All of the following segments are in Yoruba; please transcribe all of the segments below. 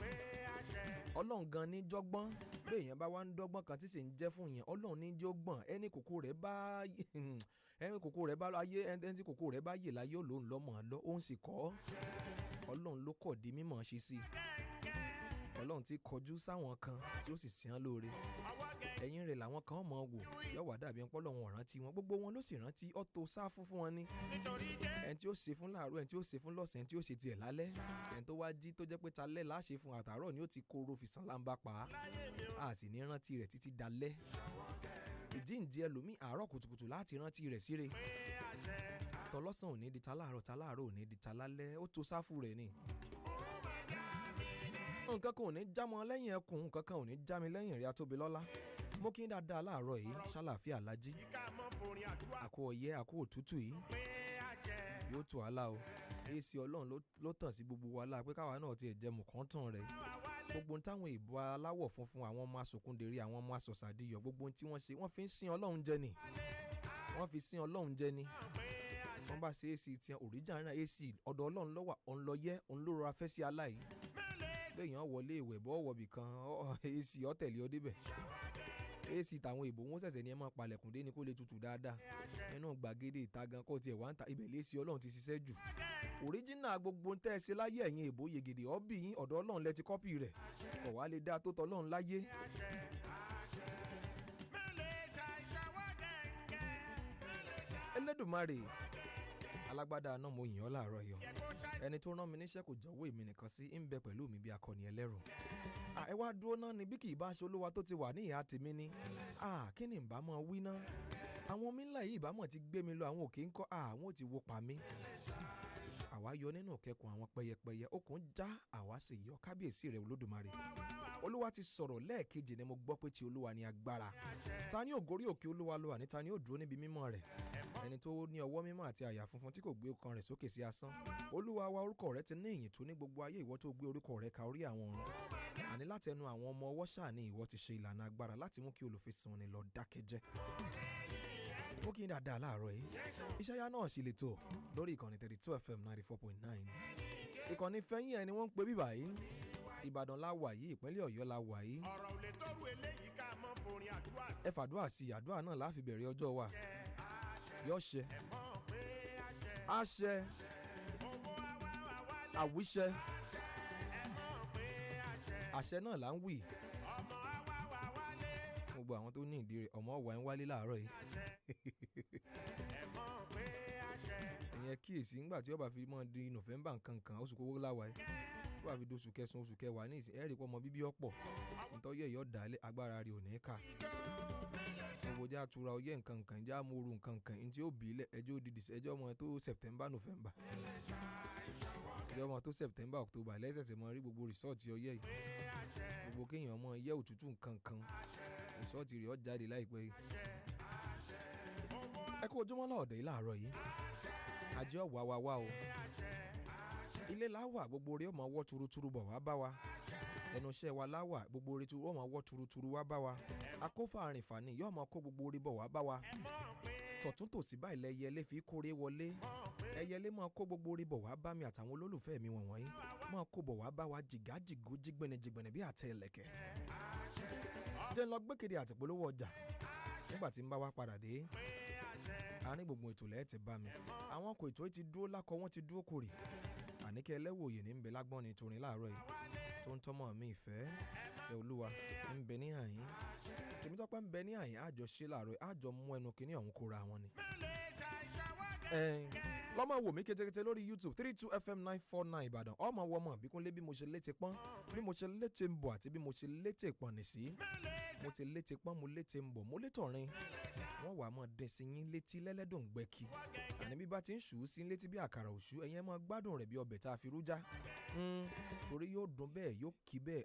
pé àṣẹ. ọlọ́run gan ní jọ́gbọ́n béèyàn bá wá ń dọ́gbọ́n kan tí sì ń jẹ́ fún yẹn ọlọ́run ní jọ́gbọ́n ẹni kòkó rẹ̀ bá ayé ẹni tí kòkó rẹ̀ bá yè láyé ó lòun lọ́mọ lọ òun sì kọ́ ọlọ́run ló kọ̀ di mímọ̀ ṣe sí i. Ọlọ́run ti kọjú sáwọn kan tí ó sì sìn án lóore. Ẹ̀yìn rẹ̀ làwọn kan mọ̀ wò yóò wá dàbí ẹni pé Ọlọ́run ò rántí wọn. Gbogbo wọn ló sì rántí ọ̀tọ̀ sáfù fún wọn ni. Ẹni tí ó ṣe fún láàárọ̀, ẹni tí ó ṣe fún lọ́sàn-án, ẹni tí ó ṣe tiẹ̀ lálẹ́. Ẹni tó wá jí tó jẹ́ pé talẹ́ láṣẹ fún àtàárọ̀ ni ó ti kóró fi sàn láǹbà pa á. A sì ní rántí rẹ̀ títí dalẹ́. Ìjíǹde ẹlòmíì àárọ̀ kùtùkùtù láti rántí rẹ̀ síre. Tọlọ́sàn ò ní di taláàárọ̀, taláàárọ̀ ò ní di találẹ́. Ó to sáfù rẹ̀ ni. Nǹkan kan ò ní já mọ́ lẹ́yìn ẹkùn, nǹkan kan ò ní já mi lẹ́yìn ìrìn Atóbilọ́lá. Mo kí n dáadáa láàárọ̀ yìí, ṣàlàáfíà lájí. Àkó ọyẹ́, àkó òtútù yìí. Yóò tù á lá o. Èsì Ọlọ́run ló tàn sí gbogbo wa láà pé káwa náà tiẹ̀ jẹ mùkántàn rẹ̀. Gbogbo ohun táwọn ìbò aláwọ̀ funfun, àwọn ọmọ asòkúndèrè, àwọn ọmọ asọ̀sàdìyọ̀, gbogbo ohun tí wọ́n ṣe, wọ́n fi ń sin Ọlọ́run jẹ ni. Wọ́n fi sin Ọlọ́run jẹ ni. Wọ́n bá ṣe AC tiẹ̀ original náà AC ọ̀dọ̀ Ọlọ́run ló wà, òun lọ yẹ, òun ló rọra fẹ́ sí aláì. Béèyàn wọlé ìwẹ̀ bọ́ wọ̀bì kan AC ọ̀tẹ̀lẹ̀ ọdíbẹ̀. AC tàwọn ìbò wọn ṣẹ̀ṣẹ̀ ní ẹ máa palẹ̀kùn dé ni kó lè tutù dáadáa. Nínú gbàgede ìta gan kó tiẹ̀ wá ń ta ibẹ̀ lé AC Ọlọ́run ti ṣiṣẹ́ jù. Original gbogbo ń tẹ́ ẹ ṣe láyé ẹ̀yin ìbò yegede ọ́bì yín ọ̀dọ̀ Ọlọ́run lẹ ti kọ́pì rẹ̀. Kò wá lè dá tó tọ́ Ọlọ́run láyé. Elédùmarè alágbádá náà mo yìn ọ́ láàárọ̀ yọ. Ẹni tó rán mi níṣẹ́ kò jọ̀wọ́ èmi nìkan sí ń bẹ pẹ̀lú mi bí akọni ẹlẹ́rù. Ẹ wá dúró náà ni bí kì í bá aṣọ Olúwa tó ti wà ní ìhà tèmi ni. Kí ni ìbá mọ̀ wí ná? Àwọn omi ńlá yìí ìbá mọ̀ ti gbé mi lọ, àwọn òkè ń kọ́ àwọn ò ti wó pa mí. Àwa yọ nínú kẹkùn àwọn pẹyẹpẹyẹ, okùn já àwa sì yọ kábíyèsí rẹ̀ Olódùmarè. Olúwa ti sọ̀rọ̀ lẹ́ẹ̀kejì ni mo gbọ́ pé ti Olúwa ni agbára. Ta ni ó gorí òkè Olúwa lọ àní ta ni ó dúró níbi mímọ́ rẹ̀? Ẹni tó ní ọwọ́ mímọ́ àti àyà funfun tí kò gbé ọkàn rẹ̀ sókè sí asán. Olúwa wa orúkọ rẹ̀ ti ní ìyìn tó ní gbogbo ayé, ìwọ tó gbé orúkọ rẹ̀ ka orí àwọn ọ̀run. Àní láti ẹnu àwọn ọmọ ọwọ́ ṣáà ni ìwọ ti ṣe ìlànà agbára láti mú kí olùfisùn ni lọ dákẹ́jẹ́. Mo kí n dáadáa láàárọ̀ yìí. Iseya náà sì lè tó lórí ìkànnì 32 FM 94.9. Ìkànnì fẹ́yìn ẹni wọ́n ń pe bíbà yìí. Ìbàdàn la wà yìí, ìpínlẹ̀ Ọ̀yọ́ la wà yìí. ọ̀rọ̀ ò lè tọ́rù eléyìí ká mọ́ forin àdúrà. Ẹ fàdúrà sí àdúrà náà láfi bẹ̀rẹ̀ ọjọ́ wa. Yóò ṣẹ. Àṣẹ. Àwíṣẹ. Àṣẹ náà là ń wí. Gbogbo àwọn tó ní ìdí rẹ̀ ọmọ ọ̀wà ń wálé láàárọ̀ yìí. Ìyẹn kíyèsí nígbà tí ó bá fi mọ́ di November nǹkan oṣù kówó láwa yìí. Ó bá fi doṣù kẹsàn-án oṣù kẹwàá ní ìsìn ẹ̀rí pọ́ ọmọ bíbí ọ̀pọ̀. Nítorí ẹ̀yọ́ dálé agbára rẹ̀ ò ní ká. Gbogbo já tura ọyẹ́ nǹkan já moru nǹkan ní tí ó bí ilẹ̀ ẹjọ́ dídì ẹjọ́ ọmọ tó September November. Ẹjọ́ ọmọ tó September October lẹ́sẹ̀sẹ̀ mọ́ rí gbogbo rìsọ́ọ̀tì ọyẹ́ yìí. Gbogbo kéèyàn ọmọ yẹ́ òtútù nǹkan rìsọ́ọ̀tì rẹ̀ ó jáde láìpẹ́ yìí. Ẹ kú ojúmọ́ lọ́ọ̀dẹ̀ yìí láàárọ̀ yìí. Ajé ọ̀wá wa o. Ilé láwà gbogbo orí ọmọ wọ́ turuturu bọ̀ wá bá wa. Ẹnu iṣẹ́ wa láwà gbogbo orí ọmọ wọ́ turuturu wá bá wa. Akófà àrìnfàní yóò máa kó gbogbo orí bọ̀ wá bá wa. Tọ̀tún tòsí báyìí lẹ́yẹlé fi kórè wọlé. Ẹyẹlé máa kó gbogbo orí bọ̀ wá bá mi àtàwọn olólùfẹ́ mi wọ̀nyí. Máa kó bọ̀ wá bá wa jìgájìgó jígbẹ̀nẹ̀jígbẹ̀nẹ̀ bí àtẹ ẹlẹ́kẹ̀. Jẹ́ ń lọ gbẹ́kẹ̀dé àtìpolówó ọjà. Nígbà tí ń bá wa padà dé. Àárín gbogbo ètò lẹ́ẹ̀ ti bá mi. Àwọn ọkọ̀ ètò ti dúró lákọ̀ wọ́n ti dúró kórè. Àníkẹ́ ẹlẹ́wòye ní ń bẹ lágbọ́n ní torin láàárọ̀ yìí. Tó ń tọ́mọ̀ mi ìfẹ́ Olúwa ń bẹ ní àyín. Tèmítọ́pẹ́ ń bẹ ní àyín àjọ ṣe láàárọ̀ àjọ mú ẹnu kínní ọ̀hún kóra wọn ni. Lọ́mọ wò mí kétékété lórí YouTube 32 FM 949 Ìbàdàn. Ọmọ wọmọ Bíkúnlé bí mo ṣe létí pọ́n, bí mo ṣe létí ń bọ̀ àti bí mo ṣe létí pọ̀nì sí. Mo ti létí pọ́n, mo létí ń bọ̀, mo létí ọ̀rin. Wọ́n wà mọ́ dín sí yín létí lẹ́lẹ́dùn gbẹ́kì. Àní bí bá ti ń ṣù ú sí létí bí àkàrà òṣù, ẹ̀yin máa gbádùn rẹ̀ bí ọbẹ̀ tá a fi rújá. Torí yóò dùn bẹ́ẹ̀, yóò kí bẹ́ẹ̀,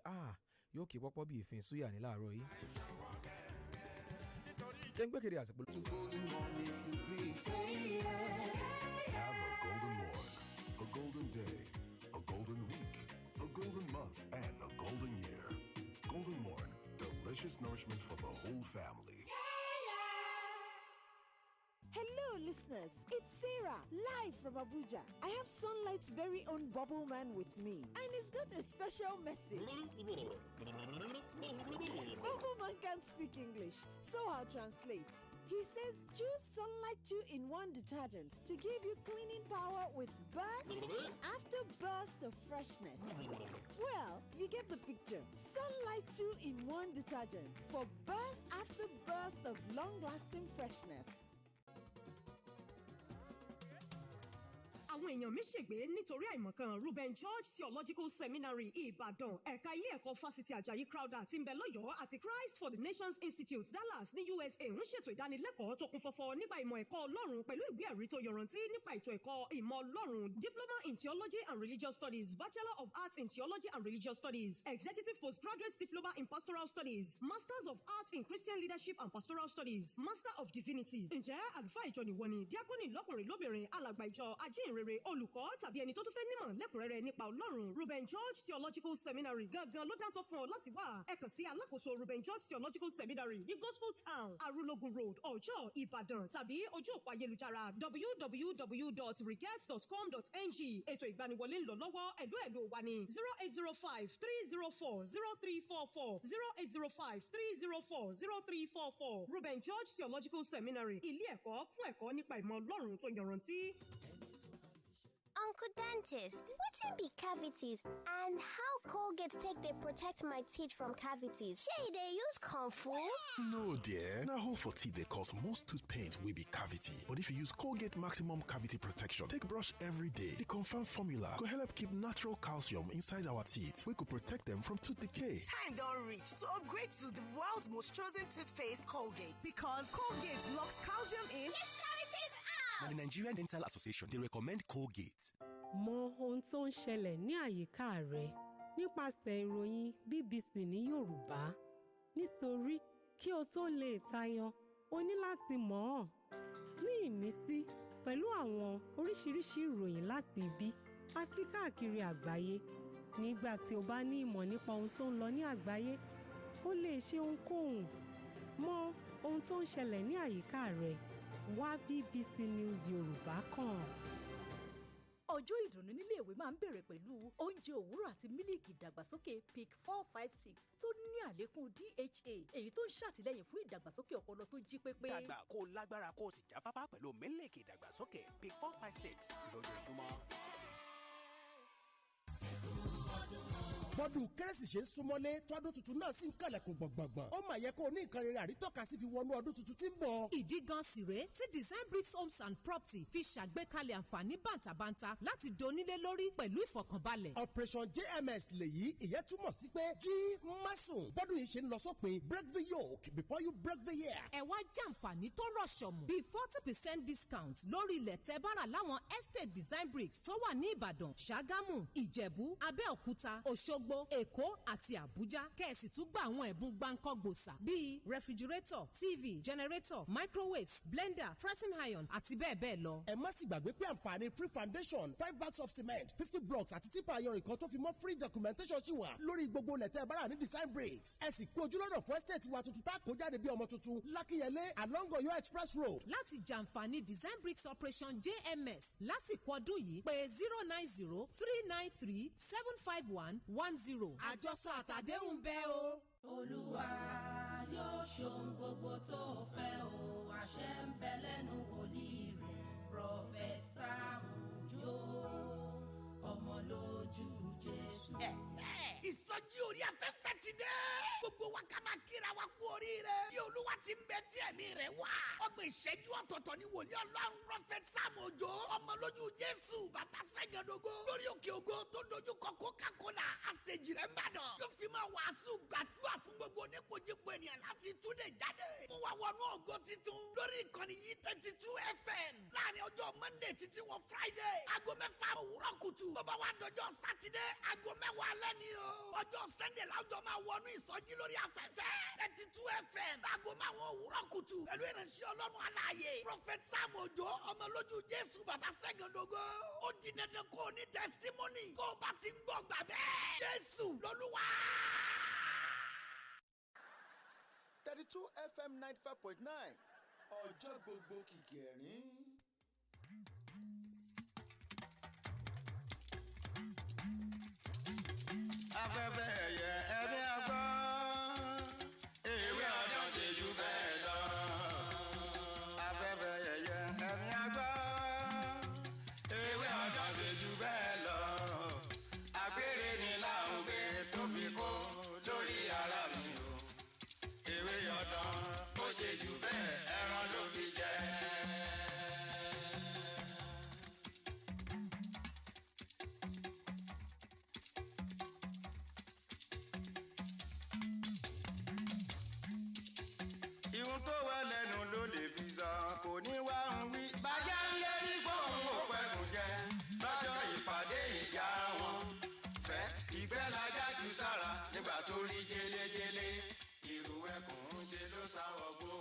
yóò kí pọ́pọ́ bí ìfín súyà ní láàárọ̀ yìí. Jẹ́ ń gbẹ́kẹ̀dé àtìpó. Have a golden morn, a golden day, a golden week, a golden month, and a golden year. Golden morn, delicious nourishment for the whole family. Hello, listeners. It's Sarah, live from Abuja. I have Sunlight's very own Bubble Man with me, and he's got a special message. Bubble Man can't speak English, so I'll translate. He says, choose Sunlight 2-in-1 detergent to give you cleaning power with burst after burst of freshness. Well, you get the picture. detergent. Sunlight 2-in-1 detergent for burst after burst of long-lasting freshness. Àwọn èèyàn mi ṣègbè nítorí àìmọ̀kan Ruben George Theological Seminary Ìbàdàn ẹ̀ka ilé ẹ̀kọ́ fásitì Àjàyí Crowther tí ń bẹ lọ́yọ̀ọ́ àti Christ for the Nations Institute Dallas ní USA ń ṣètò ìdánilẹ́kọ̀ọ́ tó kún fọ́fọ́ nípa ìmọ̀ ẹ̀kọ́ Ọlọ́run pẹ̀lú ìwé ẹ̀rí tó yọrantí nípa ètò ẹ̀kọ́ ìmọ̀ Ọlọ́run Diploma in Theology and Religious Studies, Bachelor of Arts in Theology and Religious Studies, Executive Postgraduate Diploma in Pastoral Studies, Masters of Arts in Christian Leadership and Pastoral Studies, Master of Divinity. Ǹjẹ́ àlùfáà ìjọ nìwọ ni díákónì lọ́kùnrin lóbìnrin alàgbà ìjọ ajínrere olùkọ́ tàbí ẹni tó tún fẹ́ nímọ̀ lẹ́kùnrẹ́rẹ́ nípa Ọlọ́run Ruben George Theological Seminary gangan ló dáńtọ́ fún ọ láti wá. Ẹ kàn sí alákòóso Ruben George Theological Seminary ní Gospel Town Arúlógún Road Ọ̀jọ́ Ìbàdàn tàbí ojú òpó ayélujára www.riget.com.ng. Ètò ìgbaniwọlé ń lọ lọ́wọ́ ẹ̀lú wa ní 0805-304-0344 0805-304-0344 Ruben George Theological Seminary ilé ẹ̀kọ́ fún ẹ̀kọ́ nípa ìmọ̀ Ọlọ́run tó yanrantí. Uncle Dentist, wetin be cavities and how Colgate take dey protect my teeth from cavities? Shey dey use comfort? No dear, na hole for teeth dey cause most tooth pains wey be cavity. But if you use Colgate Maximum Cavity Protection take brush every day, the confirmed formula go help keep natural calcium inside our teeth wey go protect them from tooth decay. Time don reach to upgrade to the world's most chosen toothpaste, Colgate, because Colgate locks calcium in. Keeps cavities out! Na the Nigerian Dental Association dey recommend Colgate. Mọ ohun tó ń ṣẹlẹ̀ ní àyíká rẹ nípasẹ̀ ìròyìn BBC ní Yorùbá. Nítorí kí o tó lè tayọ, o ní láti mọ̀ ọ́n. Ní ìmísí pẹ̀lú àwọn oríṣiríṣi ìròyìn láti ibi àti káàkiri àgbáyé. Nígbà tí o bá ní ìmọ̀ nípa ohun tó ń lọ ní àgbáyé, o lè ṣe ohunkóhun. Mọ ohun tó ń ṣẹlẹ̀ ní àyíká rẹ. Wá BBC News Yorùbá kàn. Ọjọ́ ìdùnnú nílé ìwé máa ń bẹ̀rẹ̀ pẹ̀lú oúnjẹ òwúrọ̀ àti mílìkì ìdàgbàsókè PIC 456 tó ní àlékún DHA èyí tó ń ṣàtìlẹ́yìn fún ìdàgbàsókè ọpọlọ tó jí pépé. Dàgbà kó lágbára kó sì jáfáfá pẹ̀lú mílìkì ìdàgbàsókè PIC 456 lójoojúmọ́. bọ́dún kérésì ṣe ń súnmọ́lé tọ́dún tuntun náà sì ń kàlẹ̀kùn gbọ̀ngbọ̀ngbọ̀n ó mà yẹ kó o ní nǹkan rere àrítọ́ka sí fi wọnú ọdún tuntun tí ń bọ̀. ìdí gan sì rèé tí Design Bricks Homes and Property fi ṣàgbékalẹ̀ àǹfààní bàǹtàbàǹtà láti donílé lórí pẹ̀lú ìfọ̀kànbalẹ̀. Operation JMS lèyí ìyẹn túmọ̀ sí pé jí másùn bọ́dún yìí ṣe ń lọ sópin break the yoke before you break the year. ẹ wá jàǹfààní tó rọ̀ṣọ̀mù bíi 40% discount lórí ilẹ̀ tẹ́ bára láwọn estate Design Bricks tó wà ní Ìbàdàn, Ṣàgámù, Ìjẹ̀bú, Abẹ́òkúta, Òṣogbo, Èkó àti Àbújá. kẹ́ẹ̀sì tún gba àwọn ẹ̀bùn gbáǹkọ́ gbòòsà bíi refrigerator, TV, generator, microwaves, blender, pressing iron àti bẹ́ẹ̀ bẹ́ẹ̀ lọ. ẹ má sì gbàgbé pé àǹfààní free foundation 5 bags of cement 50 blocks àti tipa ayọ̀rìn kan tó fi mọ́ free documentation sí wa lórí gbogbo lẹ̀tẹ̀ bára ní Design Bricks. ẹ sì kú ojúlọ́nà fún estate wa tuntun tá a kó jáde bí ọmọ tuntun Lákínyẹlé along Ọ̀yọ́ express road. láti jàǹfààní Design Bricks Operation JMS lásìkò ọdún yìí pé 090-393-75110. àjọsọ àtàdéhùn bẹ́ẹ̀ o. Olúwa yóò ṣohun gbogbo tó fẹ́ o, àṣẹ ń bẹ lẹ́nu wòlíì rẹ̀ Prọfẹ̀sà Òjó ọmọ lójú Jésù. Ìsọjí orí afẹ́fẹ́ ti dé. Gbogbo wa ká máa kíra wa kú oríire. Bí Olúwa ti ń bẹ tí ẹ̀mí rẹ̀ wá. Ọgbọ̀n ìṣẹ́jú ọ̀tọ̀ọ̀tọ̀ ni wòlíì Ọlọ́run Prọfẹ̀sà Òjó ọmọ lójú Jésù bàbá Sẹ́gẹ̀dógó. Lórí òkè ògo tó dojú kọ Coca-Cola àṣejì rẹ̀ ń bàdàn. Yóò fi máa wàásù gbàdúrà fún gbogbo onípojípo ènìyàn láti túnde jáde. Mú wa wọnú ògo titun. Lórí ìkànnì yìí 32 FM. Láàrin ọjọ́ Monday títí wọ Friday. Aago 6 òwúrọ̀ kùtù. Tó bá wá dọjọ́ Sátidé. Aago 10 alẹ́ ni o. Ọjọ́ Sunday láwùjọ máa wọnú ìsọjí lórí afẹ́fẹ́. 32 FM. Aago 5 òwúrọ̀ kùtù. Pẹ̀lú ìránṣẹ́ Ọlọ́run aláàyè. Prọfẹ̀sà Òjó ọmọ lójú Jésù bàbá Sẹ́gẹ̀dógó. Ó di dandan kó o ní testimony. Kó o bá ti ń gbọ́ gbà bẹ́ẹ̀. Jésù lolúwa. 32 FM 95.9 ọjọ́ gbogbo kìkì ẹ̀rín. afẹ́fẹ́ ẹ̀yẹ ẹ̀mí àgbọ̀ ewé ọdún ṣe jù bẹ́ẹ̀ lọ. afẹ́fẹ́ ẹ̀yẹ ẹ̀mí àgbọ̀ ewé ọdún ṣe jù bẹ́ẹ̀ lọ. àgbèrè ni làwọn gbé tó fi kó. dandan ó ṣe jù bẹ́ẹ̀ ẹran ló fi jẹ. ihun tó wà lẹ́nu ló lè fi sọ kò ní wá ń wí. bàjẹ́ ń lé ní gbóhùn òpẹ́kùn jẹ lọ́jọ́ ìpàdé ìjà wọn. fẹ́ ìgbẹ́ lajá sí sára nígbà tó rí jẹlẹjẹlẹ ìrù ẹkùn ń ṣe ló sáwọ́ gbó.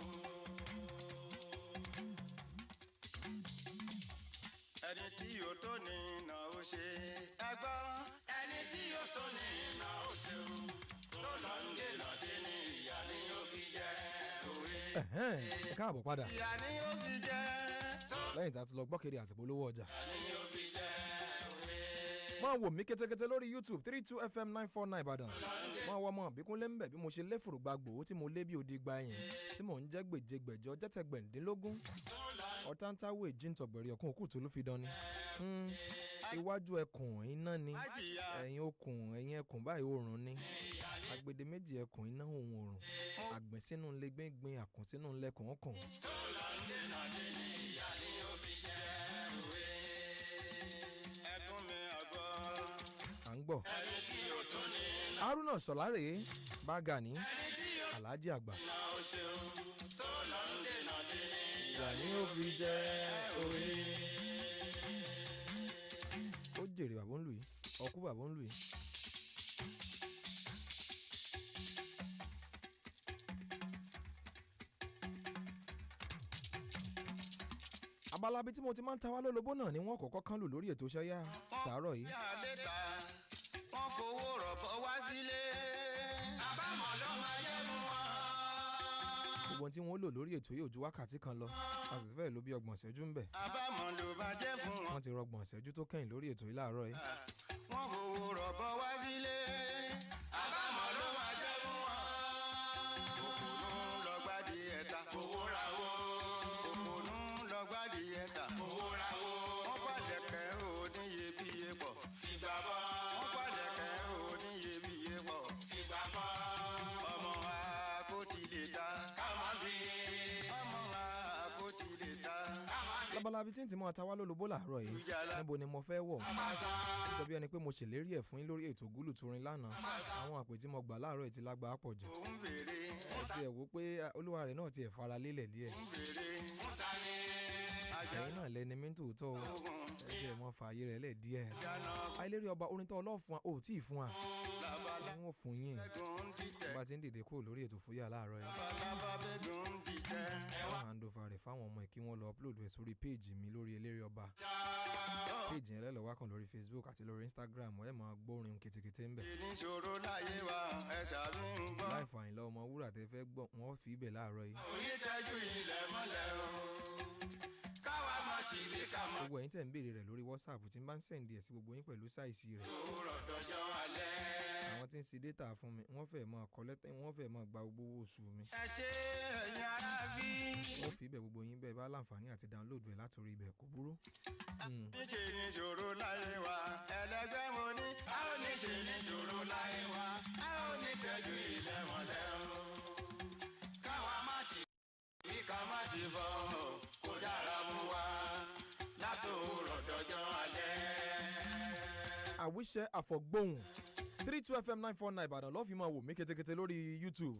ẹni tí yóò tó ní iná ó ṣe ẹgbọ́. ẹni tí yóò tó ní iná ó ṣe o tó lọ ń dènà dé ní ìyá ni ó fi jẹ òwe. ẹ káàbọ̀ padà ìyá ni ó fi jẹ. lẹ́yìn tá a ti lọ gbọ́kèrè àtìpolówó ọjà. ìyá ni ó fi jẹ òwe. máa wò mí kétékété lórí YouTube 32FM 949 Ìbàdàn. máa wọ ọmọ ìbíkúnlé ń bẹ̀ bí mo ṣe lé fùrùgbàgbò tí mo lé bí odi gba ẹ̀yìn tí mò ń jẹ́ gbèjègbèjọ jẹ́tẹ̀gbẹ̀ndínlógún. ọ̀tántàwé jíǹtọ̀gbẹ̀rì ọ̀kún òkú tó ló fi dán ni. iwájú ẹkùn iná ni ẹ̀yìn okùn ẹ̀yìn ẹkùn báyìí oòrùn ni agbede méjì ẹkùn iná òun oòrùn àgbẹ̀ sínú ńlẹ̀ gbẹ̀ngbẹ̀ àkùn sínú ńlẹ̀kùn ọkàn. à ń gbọ́. Haruna Sọ̀lárè bága ní Alhaji àgbà. ìyá ni ó fi jẹ́ orí. ó jèrè bàbá ń lù yìí ọkú bàbá ń lù yìí. abala bíi tí mo ti máa ń ta wá lólobó náà ni wọ́n kọ́kọ́ kán lù lórí ètò ṣẹ́yà tàárọ̀ yìí. wọ́n fowó rọ̀bọ̀ wá sílé àbámọ̀ ló máa yẹ fún wọn. gbogbo tí wọ́n lò lórí ètò yìí ò ju wákàtí kan lọ a sì fẹ́ lò bí ọgbọ̀n ìṣẹ́jú ń bẹ̀. àbámọ̀ ló máa jẹ́ fún wọn. wọ́n ti rọgbọ̀n ìṣẹ́jú tó kẹ́yìn lórí ètò yìí láàárọ̀ yìí. wọ́n fowó rọ̀bọ̀ wá sílé àbámọ̀ ló máa jẹ́ fún wọn. òkùnú lọ́gbàdì ẹ̀ta fowó ra wo. òkùnú lọ́gbàdì ẹ̀ta fowó ra wo. wọ́n pàlẹ̀kẹ́ oníyebíye pọ̀ fìgbà bọ́. wọ́n pàlẹ̀kẹ́ oníyebíye pọ̀ fìgbà bọ́. ọmọ wa kò ti lè ta ká má bí. ọmọ wa kò ti lè ta ká má bí. lábalábí tí ń ti mọ́ ta wá lólobó làárọ̀ yìí níbo ni mo fẹ́ wọ̀ nítorí bí ẹni pé mo ṣèlérí ẹ̀ fún yín lórí ètò gúlù turin lánàá àwọn àpè tí mo gbà láàárọ̀ yìí ti lágbàá pọ̀ jù ti ẹ̀ wò pé olúwa rẹ̀ náà ti ẹ̀ fara lélẹ̀ díẹ̀ ẹ̀yin náà lẹni mi ń tòótọ́ o ẹ̀ tí ẹ̀ mọ́ fààyè rẹ̀ lẹ̀ díẹ̀ àìlérí ọba orin tó ọlọ́fun ò tí ì fún wa wọ́n fún yín bá ti ń dìde kúrò lórí ètò fúyà láàárọ̀ yìí wọ́n hand over rẹ̀ fáwọn ọmọ ẹ̀ kí wọ́n lọ upload rẹ̀ sórí péèjì mi lórí eléré ọba péèjì yẹn lẹ́lọ́wọ́ kan lórí Facebook àti lórí Instagram ẹ̀ máa gbórin kìtìkìtì ń bẹ̀. ìṣòro láyé wa ẹ̀ṣà mi ń gbọ́. láìfọ Àyìnlá ọmọ wúrà tẹ fẹ́ gbọ́ wọ́n fi ibẹ̀ láàárọ̀ yìí. onítẹ̀jú ilẹ̀ mọ́lẹ̀ o káwa má sì bí ká mọ́. gbogbo ẹ̀yin tẹ̀ ń béèrè rẹ̀ lórí WhatsApp tí n bá ń sẹ̀ǹdì ẹ̀ sí gbogbo yín pẹ̀lú sáìsì rẹ̀. òwúrọ̀ dọjọ́ alẹ́. àwọn tí ń ṣe data fún mi wọ́n fẹ́ máa kọ́lẹ́tẹ̀ wọ́n fẹ́ máa gba gbogbo owó oṣù mi. ẹ ṣe ẹ̀yin ará bí. wọ́n fi ibẹ̀ gbogbo yín bẹ́ẹ̀ bá láǹfààní àti download rẹ̀ látòrí ibẹ̀ kò burú. níṣe ni ìṣòro láyé wa ẹlẹgbẹ́ mo ní. a ò ní ṣe ní ìṣòro láyé wa a ò ní tẹ́jú ilẹ̀ mọ́lẹ̀ o. káwa má sì bí ká má sì fọ́ o kó dára fún wa látòrọ̀ dọjọ́ alẹ́. àwíṣẹ́ àfọ̀gbóhùn 32FM 949 Ìbàdàn lọ́ọ́ fi máa wò mí kétékété lórí YouTube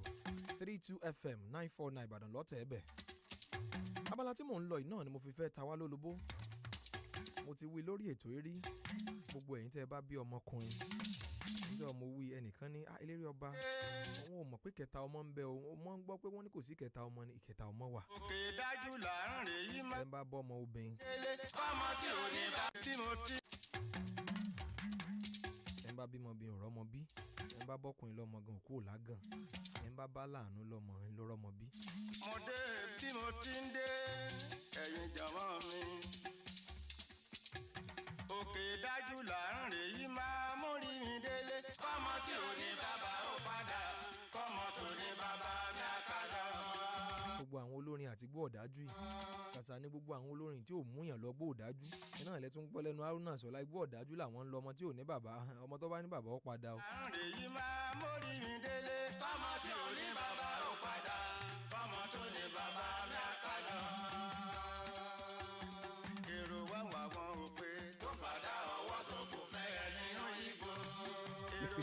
32FM 949 Ìbàdàn lọ́tẹ̀ ẹ̀bẹ̀. abala tí mò ń lọ yìí náà ni mo fi fẹ́ ta wá lólobó mo ti wí lórí ètò rí gbogbo ẹ̀yin tẹ́ ẹ bá bí ọmọkùnrin níjọ́ ọmọ wí ẹnìkan ní eléré ọba wọn ò mọ̀ pé kẹta ọmọ ń bẹ o mọ̀ ń gbọ́ pé wọ́n ní kò sí kẹta ọmọ ní ìkẹta ọmọ wà. òkè dájú là ń rè yí má. ẹ bá bọ́ ọmọ obìnrin. ọmọ tí ò ní bá tí mo ti. ẹ bá bímọ bí ọ̀rọ̀ ọmọ bí ẹ bá bọ́kùnrin lọ́mọ gan òkú òlágàn ẹ bá bá láàánú lọ́mọ ẹ lọ́rọ́ ọmọ bí. mo dé bí mo ti ń dé ẹ̀yin jọ̀mọ́ mi. òkè dájú là ń rè yí máa mórí mi délé. kọ́mọ tí ò ní bàbá ó padà kọ́mọ tó ní bàbá mi àkàlọ́. gbogbo àwọn olórin àti gbọ́ ọ̀dájú yìí ṣàṣà ní gbogbo àwọn olórin tí ò múyàn lọ gbọ́ ọ̀dájú iná ilẹ̀ tún gbọ́ lẹ́nu Haruna Sọlá gbọ́ ọ̀dájú làwọn ń lọ ọmọ tí ò ní bàbá ọmọ tó bá ní bàbá ó padà o. là ń rè yí máa mórí mi délé. kọ́mọ tí ò ní bàbá ó padà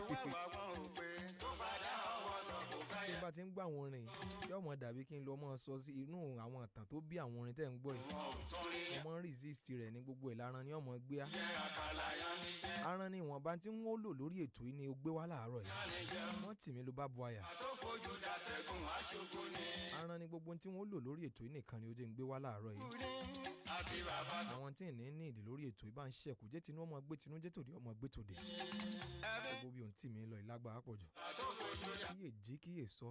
wá wá wọn ò pé tó fàdá ọwọ́ sọ kò fẹ́ tí yẹ. n bá ti ń gbọ́ àwọn orin yóò mọ̀ dàbí kí n lọ mọ́ sọ sí inú àwọn ìtàn tó bí àwọn orin tẹ́ ń gbọ́ yìí mo mọ́ resist rẹ̀ ní gbogbo ìlaran ni ọmọ gbé á aran ni ìwọ̀nba tí wọ́n lò lórí ètò yìí ni ó gbé wá láàárọ̀ yìí wọ́n tì mí ló bá bu àyà aran ni gbogbo tí wọ́n lò lórí ètò yìí nìkan ni ó jẹ́ ń gbé wá láàárọ̀ yìí àwọn tí ì ní ìdí lórí ètò yìí bá ń ṣẹ̀kù jẹ́ tinú ọmọ gbé tinú jẹ́ tòde ọmọ gbé tòde gbogbo bí òun tì mí lọ ìlágbára pọ̀ jù kíyè jí kíyè sọ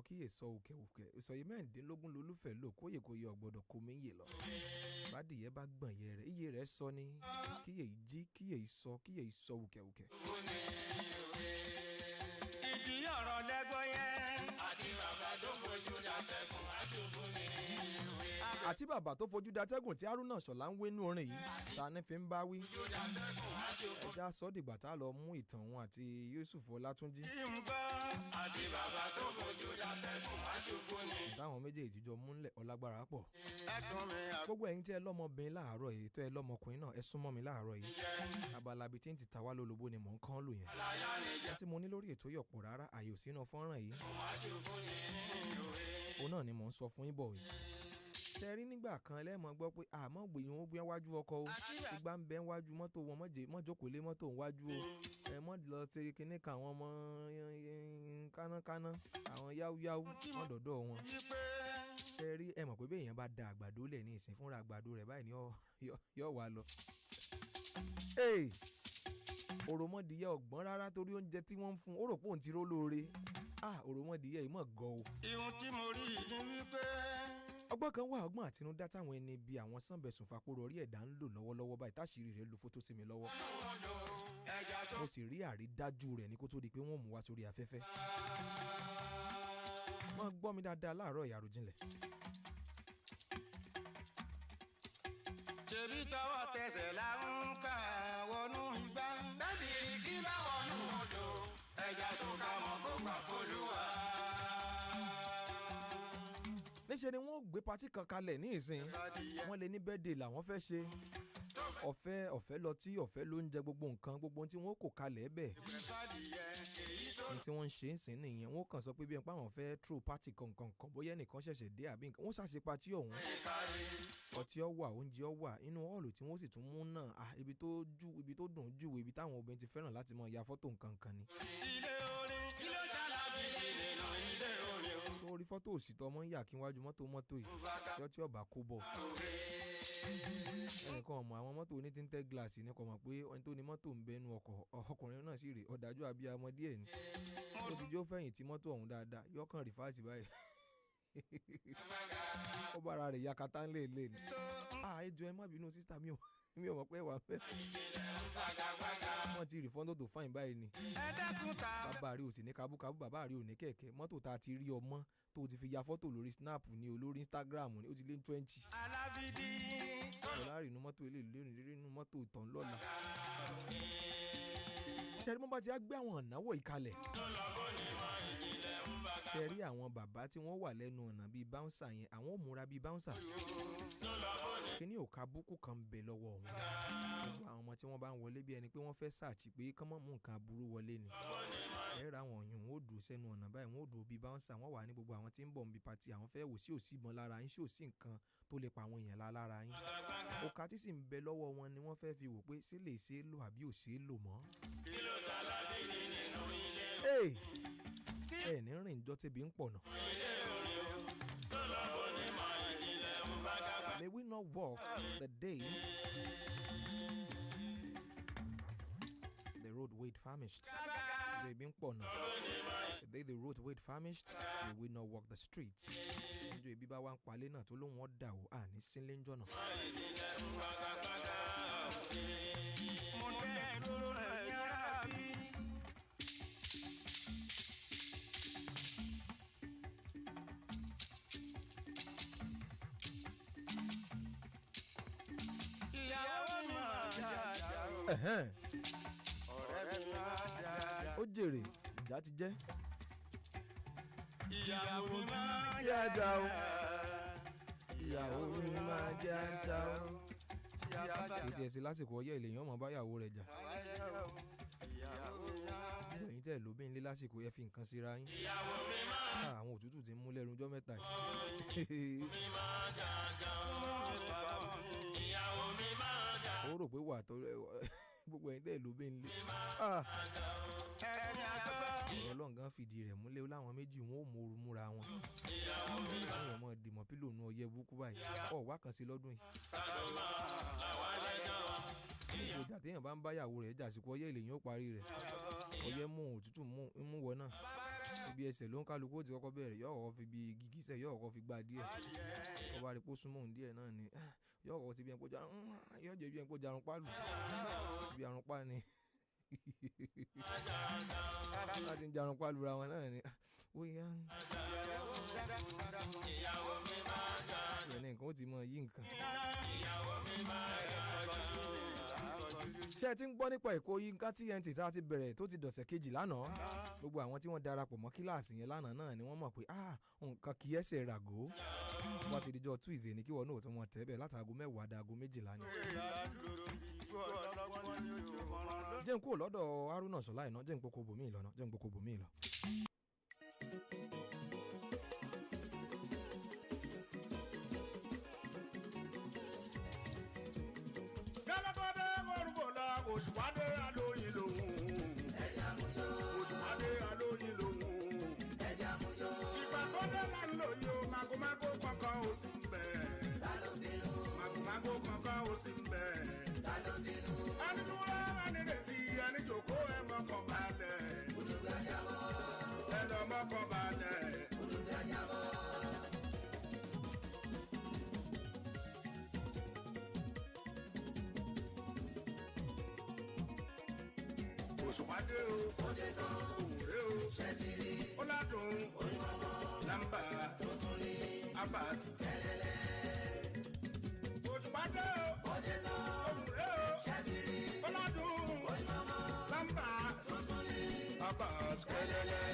òkè ìsọyí mẹ́rìndínlógún lolúfẹ́ lò kóyè ọ̀gbọ́dọ̀ kó mi yè lọ bádìyẹ bá gbọ̀n yẹ rẹ̀ iye rẹ̀ sọ ni kíyè jí kíyè sọ òkè. ìdí ọ̀rọ̀ lẹ́gbọ́ yẹn àti bàbá tó fojú dàtẹ̀kùn aṣojú ni. àti bàbá tó fojú datẹ́gùn tí Haruna Ṣọlá ń wé nú orin yìí ta ni fi ń bá wí. ẹja sọ dìgbà tá a lọ mú ìtàn wọn àti Yusuf Ọlátúnjí. kí n gbọ́ àti bàbá tó fojú dàtẹ̀kùn aṣojú ni. táwọn méjèèjì jọ múlẹ̀ ọlágbára pọ̀. ẹkùn mi gbogbo ẹ̀yin tí ẹ lọ́mọbìnrin láàárọ̀ yìí tó ẹ lọ́mọkùnrin náà ẹ súnmọ́ mi láàárọ̀ yìí. abalabi tí ń ti ta wá lólobó ni mò ń kán lò yẹn. tí mo ní lórí ètò yọ̀pọ̀ rárá àyè ò sínú fọ́nrán yìí. òun náà ni mò ń sọ fún yín bọ̀ yìí. ṣe rí nígbà kan lẹ́ẹ̀mọ́ gbọ́ pé àmọ́ gbìyànjú ó gbé wájú ọkọ̀ o ìgbà ń bẹ wájú mọ́tò wọn mọ́jọ́kòó lé mọ́tò wájú o ẹ mọ́ lọ ṣe kinní kan àwọn ọmọ kánákáná àwọn yáwúyáwú wọ́n dọ̀dọ̀ wọn. ṣe rí ẹ mọ̀ pé bẹ́ẹ̀ yẹn bá da àgbàdo lẹ̀ ní ìsìn fúnra àgbàdo rẹ̀ báyìí ni yóò wá lọ. òròmọdìyẹ ọ̀gbọ́n rárá torí oúnjẹ tí wọ́n ń fún ó rò pé òun ti ró lóore òròmọdìyẹ yìí mọ̀ gan o. ihun tí mo rí ni wípé ọgbọ́n kan wà ọgbọ́n àtinúdá táwọn ẹni bíi àwọn sànbẹ̀sùn fapòrò orí ẹ̀dá ń lò lọ́wọ́lọ́wọ́ báyìí táṣìírí rẹ̀ lu fótó sí mi lọ́wọ́ mo sì rí àrídájú rẹ̀ ní kó tó di pé wọ́n mú wá sórí afẹ́fẹ́ wọ́n gbọ́ mi dáadáa láàárọ̀ ìyàrá jinlẹ̀. ṣèbí tọwọ́ tẹsẹ̀ là ń kà wọnú igbá bẹ́bìrì kí bá wọnú odò ẹja tó ká mọ́ kó gbà fólúwa. níṣẹ́ ni wọ́n gbé patí kan kalẹ̀ ní ìsìn wọ́n lè ní bẹ́ẹ̀dẹ̀ làwọn fẹ́ ṣe ọ̀fẹ́ lọtí ọ̀fẹ́ ló ń jẹ gbogbo nǹkan gbogbo tí wọ́n kò kalẹ̀ bẹ́ẹ̀ ní tí wọ́n ń ṣe ń sìn nìyẹn wọ́n kàn sọ pé bí ẹ̀ ń pa àwọn fẹ́ throw party kankan bóyá ẹnìkan ṣẹ̀ṣẹ̀ dé àbí nǹkan wọ́n ṣàṣe patí ọ̀hún ọtí ọ̀wà oúnjẹ ọ̀wà inú họ́ọ̀lù tí wọ́n sì tún mú náà ibi tó dùn jù ibi táwọn obìnrin ti fẹ́ràn láti máa ya fọ́tò nǹkan kan ni. ilé orin kí ló ṣàlàbí nínú ilé orin o. orí fọ́tò òsì tó ọmọ ń yà kí wájú mọ́tò yìí yọ tí ọba kó bọ̀ ẹnìkan ọmọ àwọn mọ́tò oní tinted glass ní kò mọ̀ pé ẹni tó ní mọ́tò ń bẹnu ọkùnrin náà sì rè ọ̀dájú abiyamọ díẹ̀ ni ó ti jó fẹ̀yìn tí mọ́tò ọ̀hún dáadáa yọkàn rìfáàsì báyìí ó bára rẹ̀ yakata ńlẹ̀ lé ni ẹjọ́ ẹ má bínú sísá mi ò mọ̀ pé wà fẹ́ wọ́n ti rí fọ́ńtò tó fáìn báyìí ni bàbá rí ò sì ní kábúkábú bàbá rí ò ní kẹ̀kẹ́ mọ́tò tá a ti rí ọmọ tó ti fi ya fọ́tò lórí snap ni o lórí Instagram ni ó ti lé ní 20. ọ̀la rí inú mọ́tò ilé ìlú rí inú mọ́tò tán lọ́la. ṣẹ́rí mo bá ti á gbé àwọn ìnáwó ìkalẹ̀ ṣẹ́rí àwọn bàbá tí wọ́n wà lẹ́nu ọ̀nà bíi báńsà yẹn àwọn ò múra bíi báńsà kíní òka búkú kan ń bẹ lọ́wọ́ wọn gbogbo àwọn ọmọ tí wọ́n bá ń wọlé bí ẹni pé wọ́n fẹ́ sàtì pé kán mọ̀ mú nǹkan aburú wọlé ni ẹ̀rọ àwọn ọ̀yàn wọn ò dùn sẹ́nu ọ̀nà báyìí wọn ò dùn bíi báńsà wọn wà ní gbogbo àwọn tí ń bọ̀ níbi pati àwọn fẹ́ wò sí òsì ìbọn lára yín sí òsì nǹkan tó lè pa àwọn èèyàn lára yín òka tí sì ń bẹ lọ́wọ́ wọn ni wọ́n fẹ́ fi wò pé ṣé lè ṣe é lò àbí ò ṣe é lò mọ́. ẹ ní rìn jọ tẹ́bi ń pọ̀ náà. May we not walk the day the road weighed famished. The day the road weighed famished, may we not walk the streets. Njọ́ ibi bá wá ń palẹ̀ náà tó lóun ọ̀dà ò ní sílé ń jọ̀nà. ó jèrè ìjà ti jẹ́. ìyàwó mi máa jẹ́ ajá o. ìyàwó mi máa jẹ́ ajá o. kì í tiẹ̀ sí lásìkò ọyẹ́ ìlẹ̀yìn ọmọ báyàwó rẹ̀ jà. ẹ̀yin tẹ́ ẹ̀ lóbi ńlé lásìkò ẹ fi nǹkan síra yín. Àwọn òtútù ti ń mú lẹ́nu ọjọ́ mẹ́ta yìí. ó rò pé wà tó gbogbo ẹ̀yin tẹ́ ẹ̀ lóbi ńlé. ọ̀rọ̀ Ọlọ́run gan fìdí rẹ̀ múlẹ̀ láwọn méjì wọn ò móoru múra wọn. àwọn ọmọ dìmọ̀ pílò nu ọyẹ́ burúkú báyìí wá kàn sí lọ́dún yìí. ìjà téèyàn bá ń bá yàwó rẹ̀ jà síkú ọyẹ́ ìlẹ̀yìn ó parí rẹ̀. ọyẹ́ mú òtútù mú wọ náà. ibi ẹsẹ̀ ló ń kálukú ó ti kọ́kọ́ bẹ̀rẹ̀ yóò kọ́kọ́ fi bí gìgísẹ̀ yóò kọ́kọ́ fi gbá díẹ̀. ọba rẹ̀ kó súnmọ́ òun díẹ̀ náà ni yóò kọ́kọ́ sí bí ẹn kó jarun yóò jẹ́ bí ẹn kó jarun pálù bí arun pa ni. láti ń jarun pálù ra wọn náà ni ó yá. ìyẹn ní nǹkan ó ti mọ yí nǹkan. ṣé ẹ ti ń gbọ́ nípa èkó Yínká TNT tá a ti bẹ̀rẹ̀ tó ti dọ̀sẹ̀ kejì lánàá gbogbo àwọn tí wọ́n darapọ̀ mọ́ kíláàsì yẹn lánàá náà ni wọ́n mọ̀ pé nǹkan kì í ẹsẹ̀ ràgó wọ́n ti dijọ́ Tuesday ní kí wọ́n náà tó wọn tẹ́ bẹ̀ látago 10 dago 12 ni. jẹ́ n kúrò lọ́dọ̀ Haruna Ṣọlá iná jẹ́ n gboko bòmí lọ. Òṣùpàdé alóyin lòun. Ẹja mújó. Òṣùpàdé alóyin lòun. Ẹja mújó. Ìgbà tó dé là ń lò yó magomago kankan ò sí ń bẹ̀. Ta ló bínú? Magomago kankan ò sí ń bẹ̀. Ta ló bínú? Ẹni dúró ẹni retí ẹni jòkó ẹ mọ́kàn balẹ̀. Olùgbàjàmọ́. Ẹ lọ mọ́kàn balẹ̀. Olùgbàjàmọ́. Òṣùpàdé o, òde tán, òwúrẹ́ o, ṣẹ́tìrì, ó ládùn, onímọ̀mọ́, lámbà, tuntun ní, abas, kẹlẹ́lẹ́. Òṣùpàdé o, òde tán, òwúrẹ́ o, ṣẹ́tìrì, ó ládùn, onímọ̀mọ́, lámbà, tuntun ní, abas, kẹlẹ́lẹ́.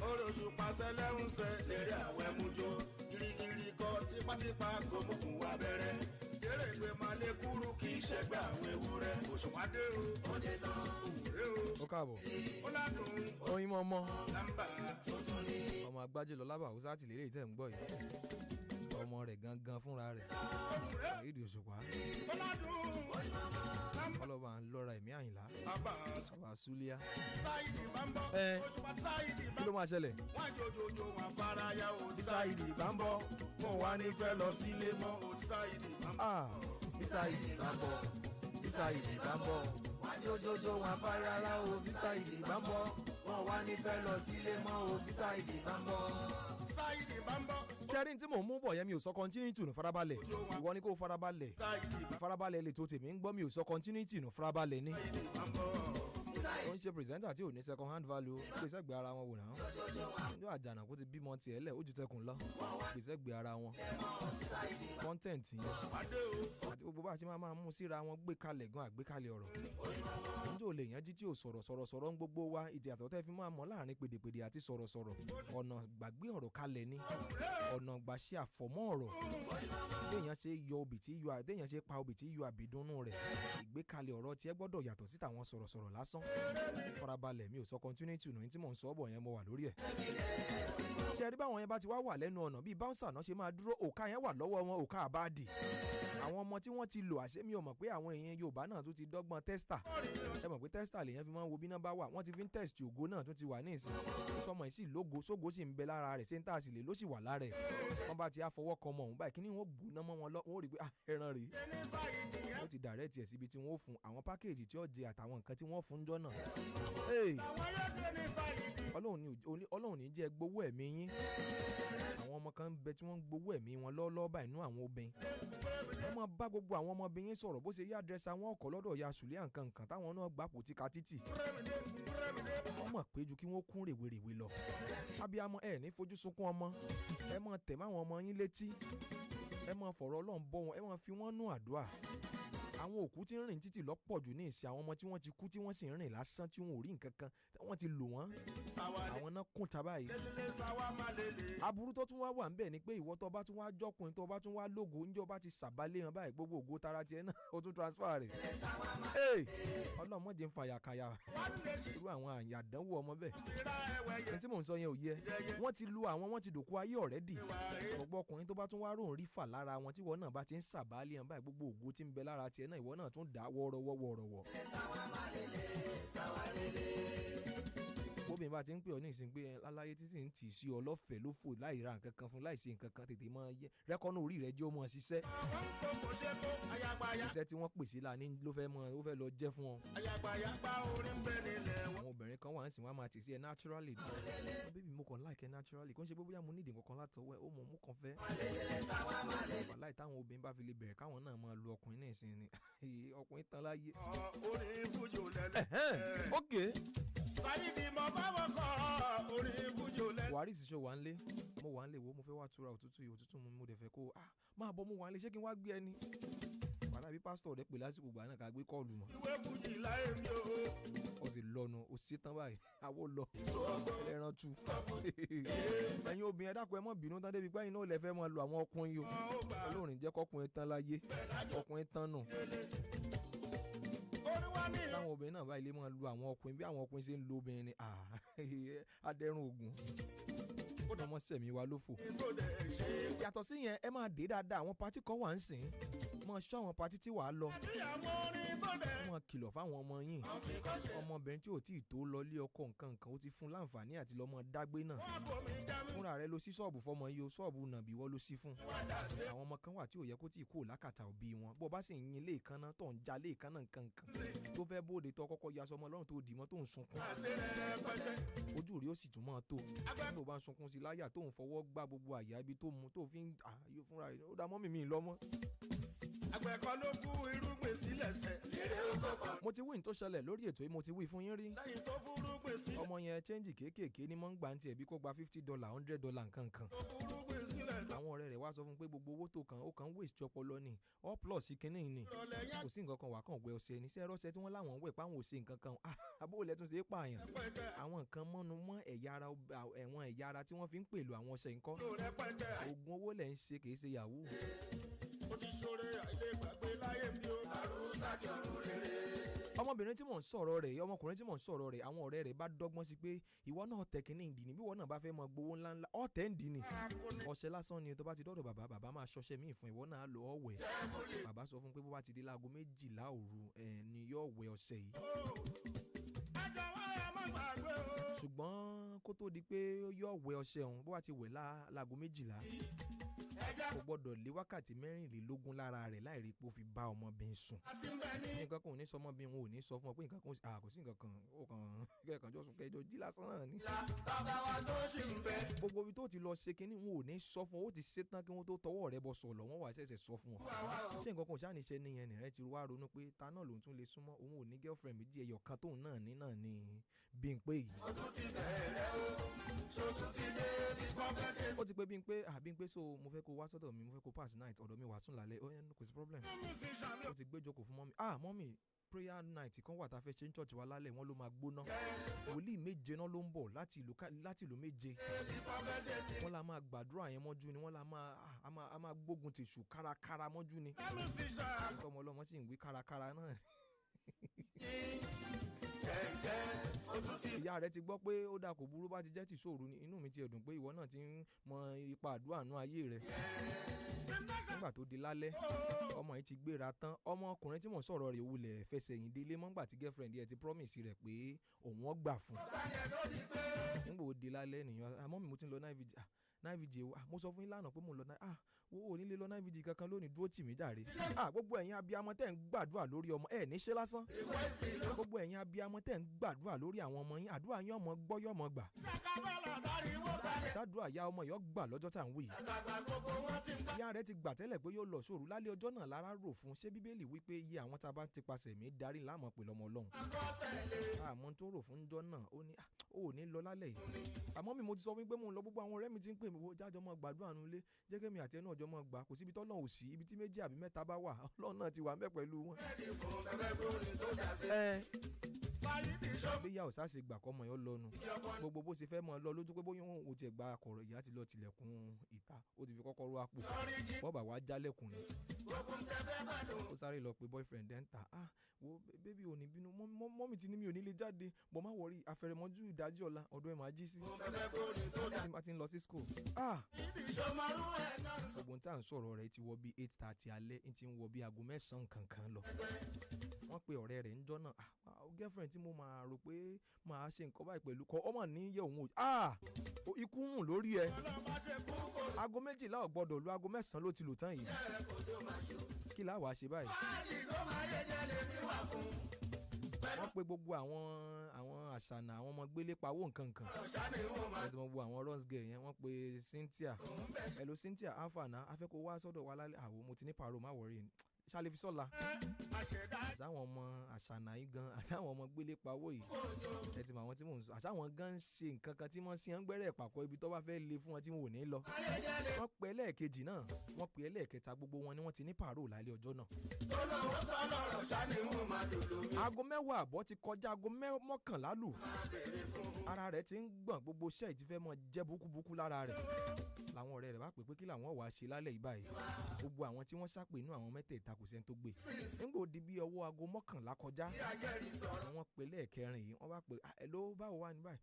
Olóṣùpá sẹ́lẹ̀ ń sẹ́ lérè àwẹ̀ mújó, kirikiri kọ́ tipátipá gbòmùkùn wà bẹ̀rẹ̀. Jẹ́rẹ̀ ìgbé máa lé kúrú kì í ṣẹgbẹ́ àwọn ewúrẹ́. Òṣùpàdé o, òde tán, òwúrẹ́ o. ó káàbọ̀. ó ládùn. oyin mọ́mọ́. lámbà tuntun ni. ọmọ agbájé lọ lábà Hausa ti lélẹ́yìí tẹ̀ ń gbọ́ yìí. ọmọ rẹ̀ gangan fúnra rẹ̀. ìdí Òṣùpá. ó ládùn. ọlọ́ba ń lọ́ra ẹ̀mí Àyìnlá. bàbá Súlíà. Sáìdì bá ń bọ̀. Òṣùpá Sáìdì bá ń bọ̀. kí ló máa ṣẹlẹ̀? wọ́n jòjòjò wọn fara ya o. Sáìdì bá ń bọ̀. mo wá ní fẹ́ lọ sílé mọ́ o. Sáìdì bá ń bọ̀. Sáìdì bá ń bọ̀. Sáìdì bá ń bọ̀. wọ́n jòjòjò wọn fara ya o. Sáìdì bá ń bọ̀. wọ́n wá ní fẹ́ lọ sílé mọ́ o. Sáìdì bá ń bọ̀. Sáìdì bá ń bọ̀. ṣẹ́rin tí mò ń mú bọ̀ yẹn mi ò sọ continuity nù farabalẹ̀ ìwọ ni kò farabalẹ̀ farabalẹ̀ lè tó tèmi ń gbọ́ mi ò sọ continuity nù farabalẹ̀ ni. ó ń ṣe pírẹsẹ́ńtà tí ò ní second hand value gbèsè gbé ara wọn wò náà ọjọ́ àjànà kó ti bímọ tiẹ̀ lẹ̀ ó ju tẹkùn lọ gbèsè gbé ara wọn content yẹn àti gbogbo bá a ṣe máa mú síra wọn gbé kalẹ̀ gan àgbékalẹ̀ ọ̀rọ̀ níjó lè yanjú tí ò sọ̀rọ̀ ń gbogbo wa ìdí àtọ̀tẹ́ fi máa mọ̀ láàrin pèdèpèdè àti sọ̀rọ̀ ọ̀nà gbàgbé ọ̀rọ̀ kalẹ̀ ni ọ̀nà gbà ṣe àfọ̀mọ́ ọ̀rọ̀ téèyàn ṣe yọ obì tí yọ téèyàn ṣe pa obì tí yọ àbídúnnú rẹ̀ ìgbékalẹ̀ ọ̀rọ̀ tiẹ̀ gbọ́dọ̀ yàtọ̀ sí tàwọn sọ̀rọ̀ lásán farabalẹ̀ mi ò sọ continuity nù tí mò ń sọ bọ̀ yẹn mo wà lórí ẹ̀. ṣe rí báwọn yẹn bá ti wà lẹ́nu ọ̀nà bíi bouncer náà ṣe máa dúró òkà yẹn wà lọ́wọ́ wọn òkà àbáàdì àwọn ọmọ tí wọ́n ti lò àṣẹ mi ò mọ̀ pé àwọn èèyàn Yorùbá náà tún ti dọ́gbọ́n tester ẹ mọ̀ pé tester lèèyàn fi máa ń wo bí náà bá wà wọ́n ti fi ń test ògo náà tún ti wà ní ìsìn sọmọ ìsìn lógo sógo sì ń bẹ lára rẹ̀ sẹ́ńtà sì lè ló sì wà lára ẹ̀ wọ́n bá ti àfọwọ́ kan mọ̀ ọ̀hún báyìí kí ni wọ́n gbóná mọ́ wọn lọ wọ́n rí i pé ẹran rèé wọ́n ti direct ẹ̀ síbi tí wọ́n fún àwọn pákéèjì tí ó jẹ àtàwọn nǹkan tí wọ́n fún jọ́ náà. Ọlọ́run ní jẹ́ gbowó ẹ̀mí yín àwọn ọmọ kan ń bẹ tí wọ́n ń gbowó ẹ̀mí wọn lọ́ọ́lọ́ọ́ báyìí nú àwọn obìnrin wọ́n máa bá gbogbo àwọn ọmọbìnrin sọ̀rọ̀ bó ṣe yá dírẹ́sà wọn ọkọ̀ lọ́dọ̀ ya sùlẹ̀ nǹkan táwọn náà gbà pò tíka títì wọ́n mọ̀ pé ju kí wọ́n kún rèwerèwe lọ abiyamọ ẹ ní fojú sunkún ọmọ ẹ máa tẹ̀ máwọn ọmọ yín létí ẹ máa fọ̀rọ̀ Ọlọ́run bọ́ wọn ẹ máa fi wọ́n nú àdúrà àwọn òkú tí ń rìn títì lọ́pọ̀ jù ní ìsìn àwọn ọmọ tí wọ́n ti kú tí wọ́n sì ń rìn lásán tí wọn ò rí nǹkan kan wọ́n ti lò wọ́n àwọn náà kún tábà yìí. aburú tó tún wá wà ń bẹ̀ ni pé ìwọ tó bá tún wá jọkùnrin tó bá tún wá lógo oúnjẹ bá ti sàbálẹ̀ hàn báyìí gbogbo ògo tara tiẹ̀ náà ó tún transfer rẹ̀. ọlọ́mọdé ń fa yàkàyà irú àwọn àyàdánwò ọmọ bẹ́ẹ̀ ní tí mò ń sọ yẹn ò yẹ wọ́n ti lu àwọn wọ́n ti dòkú ayé ọ̀rẹ́dì gbogbo ọkùnrin tó bá tún wá rò ń rí fà lára wọn tí ìwọ náà bá ti ń sàbálẹ̀ hàn báyìí gbogbo ògo tí ń bẹ lára tiẹ̀ náà ìwọ náà tún dá wọ́ọ́rọ́wọ́. bóbi bá ti ń pè ọ́ ní ìsìn pé aláyé títí ń tì sí ọ lọ́fẹ̀ẹ́ ló fò láì ra nǹkan kan fún láì ṣe nǹkan kan tètè máa yẹ rẹ́kọ́nù orí rẹ̀ jẹ́ ó mọ̀ ṣiṣẹ́. iṣẹ́ tí wọ́n pèsè lánìí ló fẹ́ lọ jẹ́ fún ọ. àwọn obìnrin kan wà ń sìn wọ́n á máa tì sí ẹ naturally. bébí mo kàn like ẹ naturally kó ń ṣe bóyá mo nídìí nǹkan kan látọwọ́ ẹ ó mọ̀ mo kàn fẹ́. wàláì táwọn obìnrin bá fi lè bẹ̀rẹ̀ káwọn náà máa lu ọkùnrin náà ìsìn ni ọkùnrin tán láyé. ok sáyidì mo bá wọ kọ orin ibùjọ lẹ. buhari sì ṣe wà ń lé mo wà ń lé wo mo fẹ́ wá tura òtútù mo dẹ̀ fẹ́ kó máa bọ́ mo wà ń lé ṣé kí n wá gbé ẹni. wàhálà bí pásítọ̀ rẹ̀ pè lásìkò gbà náà ká gbé kọ́ọ̀lù mọ́. ìwé fújì láyé mi o. ó sì lọ́nu ó sì tán báyìí àwọ̀ lọ ẹlẹ́ran tu. ẹ̀yin obìnrin ẹ dákun ẹ mọ́ bínú tán débi pẹ́yìn náà lẹ fẹ́ mọ́ lu àwọn ọkùnrin yìí o. olórin jẹ́ kọ́kùnrin tán láyé ọkùnrin tán nù. táwọn obìnrin náà báyìí lè máa lu àwọn ọkùnrin bí àwọn ọkùnrin ṣe ń lo obìnrin ni adẹ́rùn ògùn ó dán mọ́ sẹ̀mí wa lófò. yàtọ̀ sí yẹn ẹ máa dé dáadáa àwọn patí kan wà ń sìn mọ ṣọ́ àwọn patí tí wàá lọ mọ kìlọ̀ fáwọn ọmọ yìí ọmọbìnrin tí ò tí ì tó lọ lé ọkọ nǹkan ó ti fún láǹfààní àti lọ́mọ dágbé náà fúnra rẹ̀ lọ sí ṣọ́ọ̀bù fọmọ yìí o ṣọ́ọ̀bù nàbí wọ́n ló sí fún àwọn ọmọ kan wà tí ò yẹ kó tí ì kó lákàtà òbí wọn bó bá sì ń yin léèkánná tó ń já léèkánná nǹkan tó fẹ́ bóde tó kọ́kọ́ ya sọmọ lọ́rùn tó dì mọ́ tó ń sunkún ojú rí ó sì tún máa tó tó bá ń sunkún sí láyà tó ń fọwọ́ gbá gbogbo àyà ibi tó mu tó fi ń yóò fúnra rẹ̀ ó dá mọ́mì mi lọ́mọ́. àgbẹ̀kọ́ ló kú irúgbìn sílẹ̀ sẹ́. mo ti wí ní tó ṣẹlẹ̀ lórí ètò yìí mo ti wí fún yín rí. lẹ́yìn tó fúrúgbìn sílẹ̀. ọmọ yẹn chẹ́ǹjì kéékèèké ní mọ́ ń gbà ń tiẹ̀ bí kò gba $50 $100 nǹkan kan. àwọn ọ̀rẹ́ rẹ̀ wá sọ fún pé gbogbo owó tó kàn ó kàn waste ọpọlọ ni all plus kínní ni kò sí nǹkan kan wà kàn wẹ ọṣẹ ní sẹ́ẹ̀rọ̀ ọṣẹ tí wọ́n láwọn wẹ̀ páwọn ò ṣe nǹkan kan àbúrò lẹ́tún ṣe é pààyàn àwọn nǹkan mọ́nu mọ́ ẹ̀yà ara tí wọ́n fi ń pèlò àwọn ọṣẹ nǹkan oògùn owó lẹ̀ ń ṣe kì í ṣe yahoo. ó ti ṣoore àìlè gbàgbé láyé mi ó àrùsá ti ọ̀run rere. ọmọbìnrin tí mò ń sọ̀rọ̀ rẹ̀ ọmọkùnrin tí mò ń sọ̀rọ̀ rẹ̀ àwọn ọ̀rẹ́ rẹ̀ bá dọ́gbọ́n sí pé ìwọ náà tẹ̀ kínní ìdí ni bí ìwọ náà bá fẹ́ mọ gbowó ńláńlá ọ̀tẹ̀ ń dì ní. ọṣẹ lásán ni tó bá ti dọ́dọ̀ bàbá máa ṣọṣẹ míì fún ìwọ náà lọ ọ̀wẹ̀ bàbá sọ fún pé bó bá ti di láago 12 òru ni yóò wẹ̀ ọṣẹ yìí. ṣùgbọ́n kó tó di pé yóò wẹ̀ ọṣẹ ọ̀hún bó bá ti wẹ̀ láago 12 kò gbọ́dọ̀ lé wákàtí 24 lára rẹ̀ láì rí pé ó fi bá ọmọbìnrin sùn. nǹkan kan ò ní sọ ọmọbìnrin wọn ò ní sọ fún ọ pé nǹkan kan kò sí nǹkan kan ó kàn kẹ́ẹ̀kan jọ sùn kẹjọ jí lásán náà ni. gbogbo ibi tó ti lọ ṣe kínní wọn ò ní sọ fún ọ ó ti ṣe tán kí wọ́n tó tọwọ́ rẹ̀ bọ sọ̀lọ̀ wọ́n wà ṣẹ̀ṣẹ̀ sọ fún ọ. ṣé nǹkan kan ò ṣáà ní ṣe nìyẹn nìrẹ́ ti wá ronú pé ta náà lòun tún lè súnmọ́ òun ò ní girlfriend méjì ẹyọ kan tóun náà ní náà ní Bímpé yìí. ó ti pé Bímpé so mo fẹ́ kó wá sọ́dọ̀ mi mo fẹ́ kó pass night ọ̀dọ̀ mi wá sùn lálẹ́ ó yẹn kò sí problem. ó ti gbé jókòó fún mọ́mí mọ́mí prayer night kan wà tá a fẹ́ ṣe ní church wa lálẹ́ wọn ló máa gbóná wòlíì méje náà ló ń bọ̀ láti ìlú méje wọ́n la máa gbàdúrà yẹn mọ́jú ni wọ́n la máa gbógun tèṣù kárakára mọ́jú ni ọmọ ọlọ́mọ sì ń wí kárakára náà. ìyá rẹ ti gbọ́ pé ó dà kò burú bá ti jẹ́ tìṣòro ni inú mi ti ẹ̀dùn pé ìwọ náà ti ń mọ ipa àdúrà nú ayé rẹ. nígbà tó di lálẹ́ ọmọ yìí ti gbéra tán ọmọkùnrin tí mò ń sọ̀rọ̀ rẹ̀ wulẹ̀ fẹsẹ̀ yìn délé mọ́ngbà tí girlfriend yẹn ti promise rẹ̀ pé òun ó gbà fún. nígbà ó di lálẹ́ nìyẹn àmọ́ mi mo ti ń lọ náà vg mo sọ fún yín lánàá pé mo lọ náà wo ò nílé lọ náà vg kankan lónìí dúró tì mí jàre. gbogbo ẹ̀yin abiyamọ tẹ̀ ń gbàdúrà lórí ọmọ ẹ̀ níṣẹ́ lásán gbogbo ẹ̀yin abiyamọ tẹ̀ ń gbàdúrà lórí àwọn ọmọ yín àdúrà yín ọmọ gbọ́ yọmọ gbà sádùá ìyá ọmọ yọ gbà lọ́jọ́ tá à ń wí. ìyá rẹ̀ ti gbà tẹ́lẹ̀ pé yóò lọ sóòrù lálẹ́ ọjọ́ náà lára rò fún ṣé bíbélì wípé iye àwọn tá a bá ti pasẹ̀ mí darí láàmú pè lọ́mọ ọlọ́run. àmọ́ tó rò fún jọ́ náà ó ní ó ní lọ lálẹ́ yìí. àmọ́ mi mo ti sọ fún pé mo ń lọ gbogbo àwọn ọ̀rẹ́ mi ti ń pè mi wo jájọ́ mọ́ gbàdúrà nulẹ̀ jẹ́ kí mi àti ẹ̀ náà jọ mọ́ gbà kò síbi tọ́lọ́run ò sí ibi tí méjì àbí mẹ́ta bá wà Ọlọ́run náà ti wà ńbẹ̀ pẹ̀lú wọn. bíyà ò sáà ṣe gbà kọ́ mọ̀ yọ lọ́nu gbogbo bó ṣe fẹ́ mọ̀ lọ lójú pé bóyá òun ò tiẹ̀ gba akọ̀rọ̀ ìyá ti lọ tilẹ̀kùn ìta ó ti fi kọ́kọ́rọ́ àpò bọ́ọ̀bà wá jálẹ̀kùn ni ó sáré lọ pé boyfriend ẹ̀ ń ta wo bébí ò ní bínú mọ́mì ti ní mi ò ní lè jáde bọ́ má wọrí afẹ́rẹ́mọ́jú ìdájí ọ̀la ọ̀dọ̀ ẹ̀ máa jí sí tí ti ń lọ sí school. gbogbo tá à ń sọ̀rọ̀ rẹ̀ ti wọ bí 8:30 alẹ́ ń ti ń wọ bí aago 9 kankan lọ wọ́n pe ọ̀rẹ́ rẹ̀ ńjọ́ náà girlfriend tí mo máa rò pé máa ṣe nǹkan báyìí pẹ̀lú kọ́ ọmọ níyẹ̀ òun ò ikú hùn lórí ẹ̀ aago 12 ò gbọ́dọ̀ lu aago 9 ló ti lò tán yìí kí láà wàá ṣe báyìí. wọ́n pe gbogbo àwọn àṣànà àwọn ọmọ gbélé pawó nǹkan kan wọ́n ti mọ gbogbo àwọn runs girl yẹn wọ́n pe Cynthia hello Cynthia alfana afẹ́kọ̀ọ́ wá sọ́dọ̀ wa lálẹ́ àwọn mo ti ní pàrọ̀ má wọ̀rí ṣáà lè fi sọ́la àtàwọn ọmọ àṣànà yìí gan àtàwọn ọmọ gbélé pawó yìí ẹ ti mọ àwọn tí mò ń sọ àtàwọn gan ń ṣe nǹkan kan tí wọ́n ṣe ń gbẹ́rẹ́ pàkọ́ ibi tó bá fẹ́ le fún wọn tí wọn ò ní lọ wọ́n pe ẹlẹ́ẹ̀kejì náà wọ́n pe ẹlẹ́ẹ̀kẹta gbogbo wọn ni wọ́n ti ní pàrọ̀ lálẹ́ ọjọ́ náà. aago 10:00 ti kọjá aago 11 lù ara rẹ̀ ti ń gbọ̀n gbogbo iṣẹ́ ìtì fẹ́ mọ jẹ́ búkúbúkú lára rẹ̀ làwọn ọ̀rẹ́ rẹ̀ bá pè pé kí làwọn wàá ṣe lálẹ́ yìí báyìí gbogbo àwọn tí wọ́n ṣàpè inú àwọn mẹ́tẹ̀ẹ̀ta kò sẹ́ni tó gbé nígbà ó di bí ọwọ́ aago 11 kọjá wọ́n pe lẹ́ẹ̀kẹrin yìí wọ́n bá pè hello báwo wà ní báyìí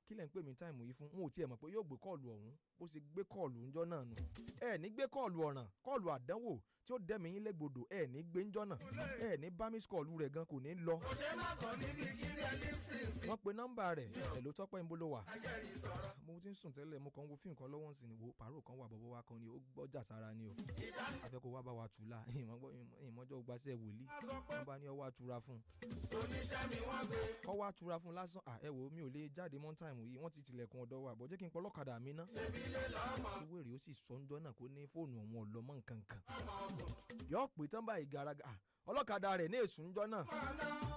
kí lẹ̀ ń pè mí táìmù yìí fún wọn ò tiẹ̀ mọ̀ pé yóò gbé kọ́ọ̀lù ọ̀hún bó ṣe gbé kọ́ọ̀lù ńjọ́ náà nù ní gbé kọ́ọ̀lù ọ̀ràn kọ́ọ̀lù àdánwò tí ó dẹ́mi yín légbodò ní gbé ńjọ́ náà ní bá miss kọ́ọ̀lù rẹ̀ gan kò ní lọ. wọ́n pe nọ́mbà rẹ̀ ẹ̀ ló tọ́pẹ́ ń bolo wà. mo ti ń sùn tẹ́lẹ̀ mo kàn ń wo fíìmù kan lọ́wọ́ sí ni wo pàrọ̀ kan wà bọ́bọ́ wa kan ni ó gbọ́jà sára ni o afẹ́kọ̀ wá bá wa tù la ìmọ̀jọ́ gbaṣẹ́ wòlíì wọ́n bá ní ọwọ́ àtura fún ọwọ́ àtura fún lásán ẹ wo mi ò lè jáde mọ́ táìmù yìí wọ́n ti tilẹ̀kùn ọ̀dọ̀ wa bọ̀ jẹ́ kí n pọ́ lọ́kadà mi ná owó èrè ó sì sọ́njọ́ náà kó ní fóònù ọ̀hún ọ̀lọ́mọ nǹkan kan yọ pé tán báyìí garaga ọlọ́kadà rẹ̀ ní èsùn ńjọ́ náà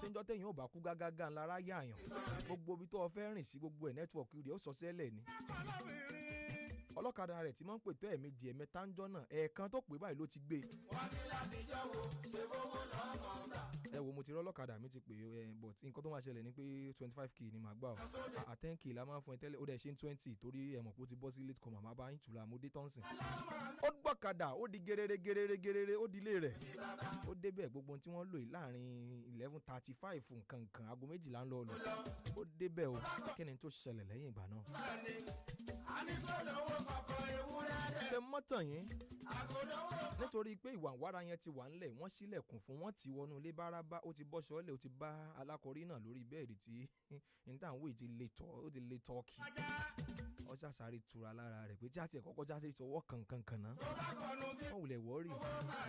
ṣéńjọ́ téèyàn ò bá kú gágágá ńlára yáàyàn gbogbo ibi tó o fẹ́ rìn sí gbogbo ẹ̀ nẹ́tíwọ̀kì rẹ̀ ó sọ sẹ́lẹ̀ ni ọlọ́kadà rẹ̀ tí máa ń pè tó ẹ̀ẹ̀mejì ẹ̀mẹ́ta ńjọ́ náà ẹ̀ẹ̀kan tó pè báyìí ló ti gbé. wọ́n ní láti jọ́wọ́ ṣe fowó lọ́mọ gbà. ẹ wo mo ti rí ọlọ́kadà mi ti pè but nǹkan tó máa ṣẹlẹ̀ ni pé 25k ni màá gbà ọ́ 10k la máa ń fún ẹ tẹ́lẹ̀ ó dẹ̀ ṣe 20 torí ẹ mọ̀ pé ó ti bọ́ sí late comer máa bá INT'L mo dé tọ́nsìn. ó gbọ́kadà ó di gerere ó di ilé rẹ̀ ó débẹ̀ gbogbo tí wọ́n lò yìí láàrin 11:35 nǹkan aago 12 ń lọ ó débẹ̀ o kí ni tó ṣẹlẹ̀ lẹ́yìn ìgbà náà. ṣe mọ́tàn yín nítorí pé ìwà wàrà yẹn ti wà ńlẹ̀ wọ́n ṣílẹ̀kùn fún wọn ti wọnú ilé bárabá ó ti bọ́ sọ́ọ́lẹ̀ ó ti bá alákọ̀rí náà lórí bẹ́ẹ̀dì tí ìdáhùn ti le tọ́ọ̀kì ó ṣàṣàrí tura lára rẹ̀ pé jáde kọ́kọ́ jáde tọwọ́ kankan náà wọ́n wulẹ̀ wọ́ọ̀rì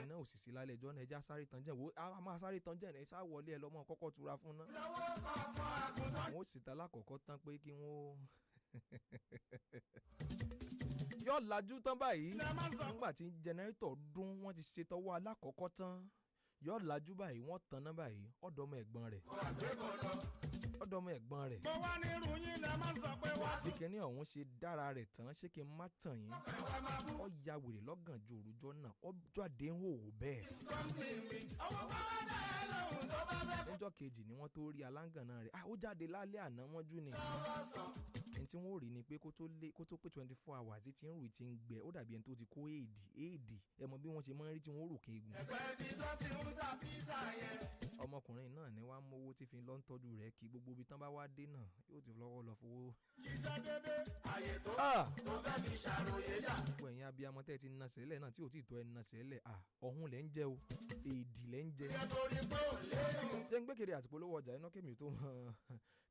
iná òṣìṣẹ́ lálẹ́ ẹjọ́ náà ẹja sáré tán jẹ́ wo a máa sáré tán jẹ́ ẹ̀ sá wọlé ẹ lọ́mọ kọ́kọ́ tura fún náà wọ́n sì ta lákọ̀ọ́kọ́ tán pé kí wọ́n yóò lajú tán báyìí nígbà tí jẹnẹrétọ̀ dún wọ́n ti ṣe tọwọ́ alákọ̀ọ́kọ́ tán yóò lajú báyìí wọ́n tan náà báyìí ọ̀dọ́mọ ẹ̀gbọ́n rẹ̀. mo wá ní irú yín lẹ máa sọ pé wá. bí kinní ọ̀hún ṣe dára rẹ̀ tán ṣé kí n má tàn yín ó ya wèrè lọ́gànjọ́ òrùjọ́ náà ó jáde ń hòhò bẹ́ẹ̀. níjọ́ kejì ni wọ́n tó rí aláǹgànná rẹ̀ ó jáde lálẹ́ àná mọ́jú ni ẹni tí wọ́n rí ni pé kó tó pé 24 hours tí ń rù tí ń gbẹ ó dàbí ẹni tó ti kó éèdì ẹ mọ bí wọ́n ṣe máa ń rí tí wọ́n rò kéegun. ọmọkùnrin náà ni wàá mówó tí fi lọ ń tọ́jú rẹ̀ kí gbogbo ibi tán bá wá dé náà yóò ti lọ́wọ́ lọ fowó. ṣiṣẹ́ dédé àyè tó fẹ́ fi ṣàròyé dà. gbogbo ẹ̀yin abiyamọ tẹ́ ti na sẹ́lẹ̀ náà tí ò tí ì tọ́ ẹ na sẹ́lẹ̀ ọ̀hún lẹ́ ń jẹ o èdì lẹ́ ń jẹ. jẹ́ ń gbẹ́kẹ̀rẹ́ àti polówó ọjà iná kémi tó mọ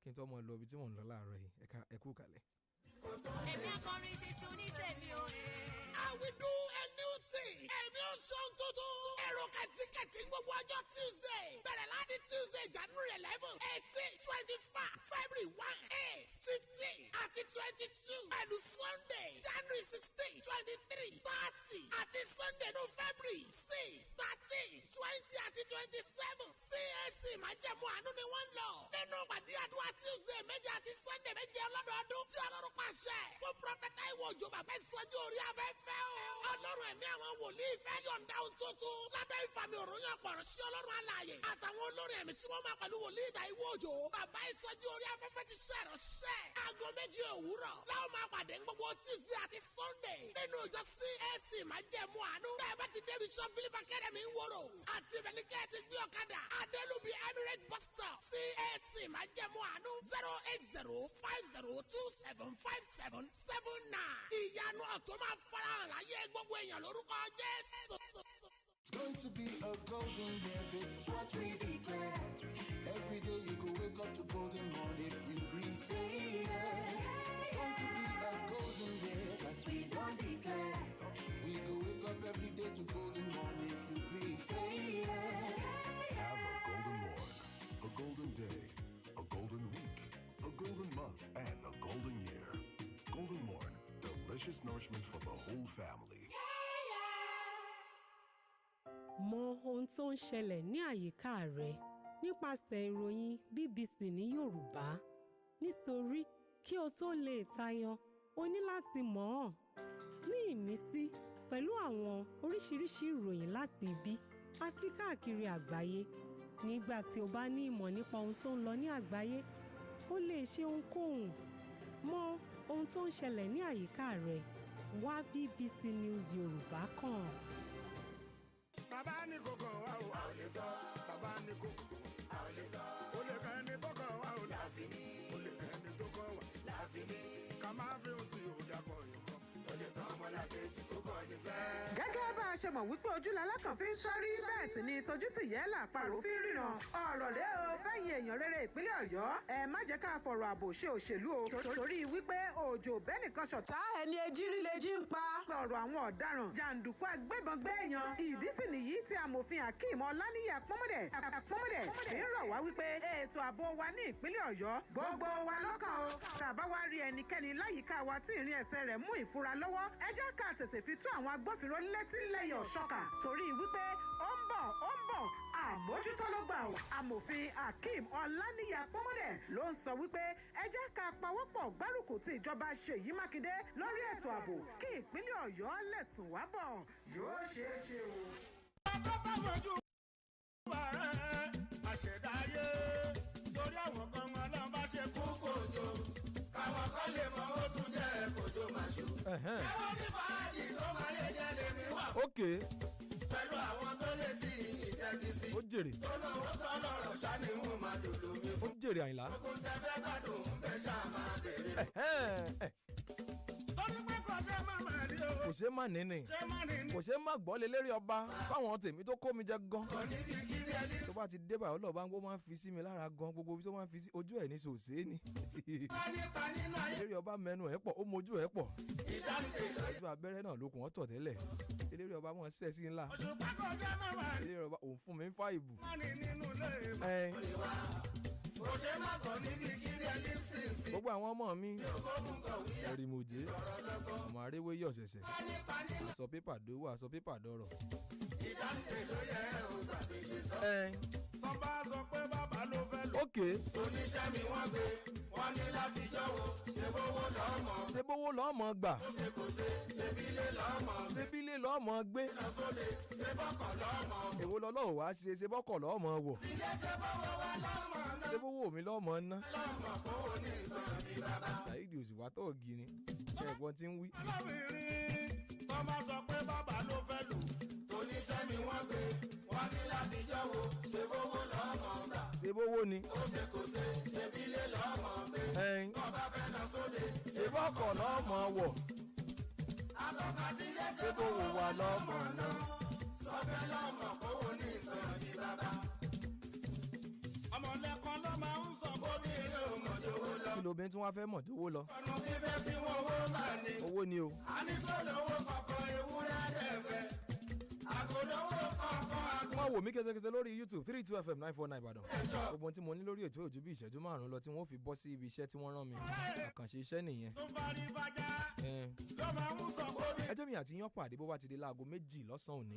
kí n tó mọ lọ ibi tí mò ń lọ láàárọ̀ yìí ẹ kú kalẹ̀. èmi akọrin ṣe ti onítẹ̀mí o. I will do a new thing. Èmi ò sọ tuntun. Èrò kẹ̀tíkẹ̀tí gbogbo ọjọ́ Tuesday. Bẹ̀rẹ̀ láti Tuesday January 11, 18, 25, February 1, 8, 15 àti 22. Pẹ̀lú Sunday January 16, 23, 30 àti Sunday February 6, 13, 20 àti 27. CAC májẹ̀mú àánú ni wọ́n lọ. Nínú pàdé àdúrà Tuesday méje àti Sunday méje ọlọ́dọọdún tí Ọlọ́run pàṣẹ fún Prọfẹ̀tà Táíwò Òjó bàbá ìsọjí orí afẹ́fẹ́ o. Ọlọ́run ẹ̀mí àwọn wòlíì fẹ́ yọ̀ǹda ohun tuntun. Lábẹ́ ìfàmì òròyìn ọ̀pọ̀rọ̀ sí Ọlọ́run alààyè. Àtàwọn olórin ẹ̀mí tí wọ́n máa pẹ̀lú wòlíì Táíwò Òjó. Bàbá ìsọjí orí afẹ́fẹ́ ti ṣe ìránṣẹ́. Aago 2 òwúrọ̀. Láwọn máa pàdé gbogbo Tuesday àti Sunday. Nínú ìjọ CAC Májẹ̀mú Àánú. Bẹ́ẹ̀ bá ti débi Bishop Philip Academy ń wòrò. Àti ìbẹ̀ ní kẹ́ẹ̀tì gbé ọ̀kadà. Adélúbi Emirates bus stop. CAC Májẹ̀mú Àánú 08050275779. Ìyanu ọ̀tún máa farahàn láyé gbogbo èèyàn lórúkọ Jésù. It's going to be a golden year, this is what we declare. Every day you go wake up to golden morning if you agree, say yeah. It's going to be a golden year, as we don't declare. We go wake up every day to golden morning if you agree, say yeah. Have a golden morn, a golden day, a golden week, a golden month, and a golden year. Golden morn, delicious nourishment for the whole family. Mọ ohun tó ń ṣẹlẹ̀ ní àyíká rẹ nípasẹ̀ ìròyìn BBC ní Yorùbá. Nítorí kí o tó lè tayọ, o ní láti mọ̀ ọ́n. Ní ìmísí pẹ̀lú àwọn oríṣiríṣi ìròyìn láti ibi àti káàkiri àgbáyé. Nígbà tí o bá ní ìmọ̀ nípa ohun tó ń lọ ní àgbáyé, o lè ṣe ohunkóhun. Mọ ohun tó ń ṣẹlẹ̀ ní àyíká rẹ. Wá BBC News Yorùbá kàn. Bàbá ní kòkò wa ò lè sọ. Bàbá ní kòkò wa ò lè sọ. Ó lè kàn ní tó kàn wá ò láfi ní. Ó lè kàn ní tó kàn wá láfi ní. Ká máa fi ohun tí yóò dàpọ̀ yóò kọ́. Ó lè kàn ọmọlàkejì kó kọ́ ní sẹ́. Gẹ́gẹ́ bá a ṣe mọ̀ wípé ojú lalákàn fi ń ṣọ́rí bẹ́ẹ̀ sì ni tójú tìyẹ́ làparò fi ń ríran. Ọ̀rọ̀ rẹ o fẹ́yìn èèyàn rere ìpínlẹ̀ Ọ̀yọ́. Ẹ má jẹ́ ká fọ̀rọ̀ ààbò ṣe òṣèlú o. Torí wípé òjò bẹ́nìkan ṣọ̀tá ẹni ejírí lejì ń pa. Ọ̀rọ̀ àwọn ọ̀daràn jàǹdùkú agbébọn gbéèyàn. Ìdí sì nìyí tí amòfin Akeem Ọláníyì Àpọ́nmọ́dẹ̀ fi ń rọ̀ wá wípé ètò ààbò wa ní ìpínlẹ̀ Ọ̀yọ́ gbogbo wa lọ́kàn o. Tàbá wá rí ẹnikẹ́ni láyìíká wa tí ìrìn ẹsẹ̀ rẹ̀ mú ìfura lọ́wọ́, ẹ jẹ́ ká tètè fi tó àwọn agbófinró létí lẹ́yìn ọ̀ṣọ́kà. Torí wípé ó ń bọ̀ àmójútó ló gbà o. Amòfin Akeem Ọláníyì Àpọ́nmọ́dẹ̀ ló ń sọ wípé ẹ jẹ́ ká pawọ́pọ̀ gbárùkù tí ìjọba Ṣèyí Mákindé lórí ètò ààbò kí ìpínlẹ̀ Ọ̀yọ́ lè sùn wá bọ̀. Yóò ṣeé ṣe o. Àṣẹ̀dá ayé torí àwọn kan wọn náà bá ṣe kú kòjò káwọn kan lè mọ ó tún jẹ́ kòjò màṣú. Káwọn ní fàájì tó máa yẹ jẹ́ lèmi wà fún. Pẹ̀lú àwọn tó lè ti ìtẹ́tí sí. Ó jèrè. Tó lówó tó lọ́rọ̀ ṣá ni wọ́n máa dòdò mi fún. Ó jèrè Àyìnlá. Ogun tẹ fẹ́ gbádùn fẹ́ ṣá máa bèrè. Torí pé kò ṣe má máa rí o. Kò ṣe má nínì. Kò ṣe má gbọ́ lélẹ́rìí ọba fáwọn tèmi tó kó mi jẹ gan. Tó bá ti dé báyọ̀ lọ́ba ó máa ń fi sí mi lára gan gbogbo ibi tó máa ń fi sí ojú ẹ̀ ní sòsé ni. Eléré ọba mẹ́nu ẹ̀ pọ̀ ó mojú ẹ̀ pọ̀. Ojú abẹ́rẹ́ náà lókun ọ̀ tọ̀ tẹ́lẹ̀. Eléré ọba mọ̀ ṣẹ́ sí ńlá. Eléré ọba òun fún mi ń fà ìbù. Gbogbo àwọn ọmọ mi ẹ̀rì mòjé ọmọ aréwé yọ̀ ṣẹ̀ṣẹ̀ aṣọ pépà dówó aṣọ pépà dọ̀rọ̀. Tọ́ba sọ pé bàbá ló fẹ́ lò. Oníṣẹ́ mi wọ́n gbé wọ́n ní láti jọ̀wọ́ ṣe bówó lọ́mọ gbà. Ṣé kò ṣe ṣebílé lọ́mọ. Ṣebílé lọ́mọ gbé. Lọ́sọ̀dẹ̀ ṣe bọ́kọ̀ lọ́mọ. Èwo lọ́lọ́wọ́ wá ṣe ṣe bọ́kọ̀ lọ́mọ wọ̀. Ilé ṣe bọ́wọ́ wa lọ́mọ náà. Ṣé bówó mi lọ́mọ ná. Lọ́mọ kówó ní ìsọ̀rọ̀ mi bàbá. Saidi òṣùwà tó gini ẹ̀gbọ́n ti ń wí. Ọlọ́bìnrin tọ́ba sọ pé bàbá ló fẹ́ lò. Oníṣẹ́ mi wọ́n gbé wọ́n ní láti jọ̀wọ́ ṣe bówó lọ́mọ gbà. Ṣé bówó ni. Ó ṣe kò ṣe ṣebílé lọ́mọ gbé. Tọ́ba fẹ́ lọ sóde. Ṣé bọ́kọ̀ lọ́mọ wọ̀. Àtọ̀kàtìlẹ̀ ṣé bówó wa lọ́mọ ná. Sọ́fẹ́ lọ́mọ kówó ní ìsọ̀rọ̀ mi bàbá. Ọmọlẹ́kan ló máa ń sọ bómi ilé òmòjòwó lọ. Kí lóbin tí wọ́n fẹ́ mọ̀ jówó lọ. Ọ̀nà fífẹ́ sí wọn owó máa ní. Owó ni o. A ní sọ́dọ̀ owó kọ̀ọ̀kan ewúrẹ́ dẹ̀fẹ́. Máa wò mí kẹsẹkẹsẹ lórí YouTube 32FM 949 Ìbàdàn. Gbogbo tí mo ní lórí ètò ojú bí ìṣẹ́jú 5 lọ tí wọ́n fi bọ́ sí ibi iṣẹ́ tí wọ́n rán mi. Àkànṣe iṣẹ́ nìyẹn. Ẹ jẹ́ mi àti yán pàdé bó bá ti di láago 2 lọ́sàn-án òní.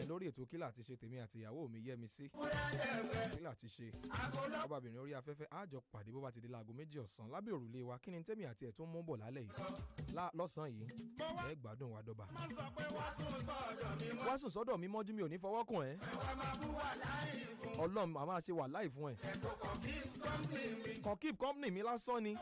Lórí ètò Kílà ti ṣe tèmi àti ìyàwó mi Yẹ́misí. Kílà ti ṣe. Ọbabìnrin orí afẹ́fẹ́ á jọ pàdé bó bá ti di láago 2 ọ̀sán lábẹ́ òrùlé wa. Kí ni tèmi àti ẹ̀ tó ń mú bọ̀ lálẹ́ yìí? Lọ́sàn-án yìí ẹ gbádùn wa dọ́ba. Wá sùn sọ́dọ̀ mi mọ́jú mi ò ní fọwọ́ kàn ẹ́. Ọlọ́run màmá ṣe wà láì fún ẹ. Kàn keep company mi lásán ni.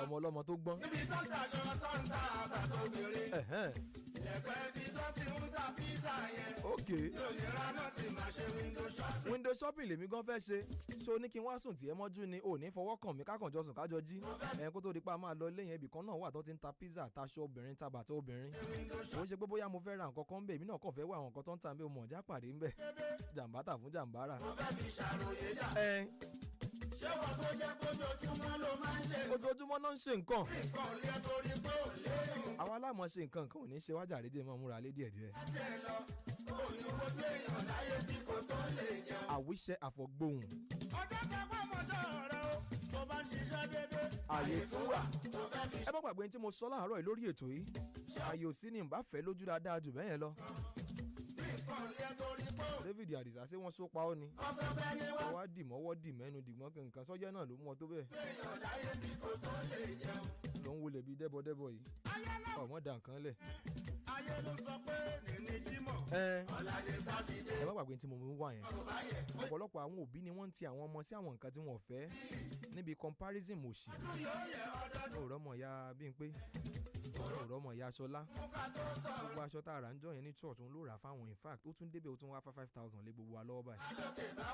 Ọmọ ọlọ́mọ tó gbọ́n. Níbi tó ń taṣọ tó ń ta àbà tó bèrè. Ẹ̀pẹ́ ibi tó ti ń ta pizza yẹn. Ok. Yóò lè ra náà tí màá ṣe window shopping. Window shopping lèmi gan fẹ́ ṣe. Ṣé o ní kí n wá sùn tí ẹ mọ́jú ni ò ní fọwọ́ kàn mí kákàn jọ sùn kájọ jí? Kó tó di pa máa lọ léyìn ibì kan náà wà tó ti ń ta pizza taṣọ obìnrin ta bàtà obìnrin. Kò ń ṣe pé bóyá mo fẹ́ ra nǹkan kan ń bẹ̀ èmi náà kàn fẹ́ wá àwọn nǹkan tó ń ta ń bẹ̀ mọ̀ já pàdé ń bẹ̀. Jàǹbá tà fún jàǹbá rà. Mo fẹ́ fi ṣàròyé dà. Ṣé wọ́n tó jẹ́ kójoojúmọ́ ló máa ń ṣe? Ojoojúmọ́ náà ń ṣe nǹkan. Nǹkan lé torí pé ò léyìn. Àwa aláàmọ̀ ṣe nǹkan ò ní ṣe wájà àrídìí mọ́ múra lé díẹ̀díẹ̀. Láti ẹ̀ lọ, òyìnbó léèyàn láyé bí kò tó lè jẹun. Àwíṣẹ àfọ̀gbóhùn. Ọjọ́ kẹfà mọ́ṣọ́ rẹ o, tó bá ń ṣiṣẹ́ dédé. Àyè tún wà. Ẹ má gbàgbé tí mo sọ láàárọ̀ yìí lórí ètò yìí. Àyè ò sí ni n bá fẹ́ lójú dáadáa jù bẹ́ẹ̀ yẹn lọ. Nǹkan lé torí pé ò. David Adisa ṣé wọ́n só pa ọ́ ni? Wọ́n wá dìmọ́wọ́ dìmẹ́nu dìmọ́ nǹkan sọ́jọ́ náà ló mú ọ tó bẹ́ẹ̀. Ló ń wọlé bíi dẹ́bọ̀dẹ́bọ̀ yìí. Ọmọ dà nǹkan lẹ̀. Ayé ló sọ pé nìní jímọ̀. Ọ̀làdé sátidé. Ẹ má gbàgbé tí mo mú wá yẹn. Ọ̀pọ̀lọpọ̀ àwọn òbí ni wọ́n ń ti àwọn ọmọ sí àwọn nǹkan tí wọ́n fẹ́ níbi comparison òṣì. Òrọ́mọ ya Bímpé. Òrọ́mọ ya Ṣọlá. Gbogbo aṣọ tá a rà ń jọ yẹn ní church òun ló rà fáwọn in fact ó tún débẹ̀ ó tún wá 5,000 lé gbogbo wa lọ́wọ́ báyìí.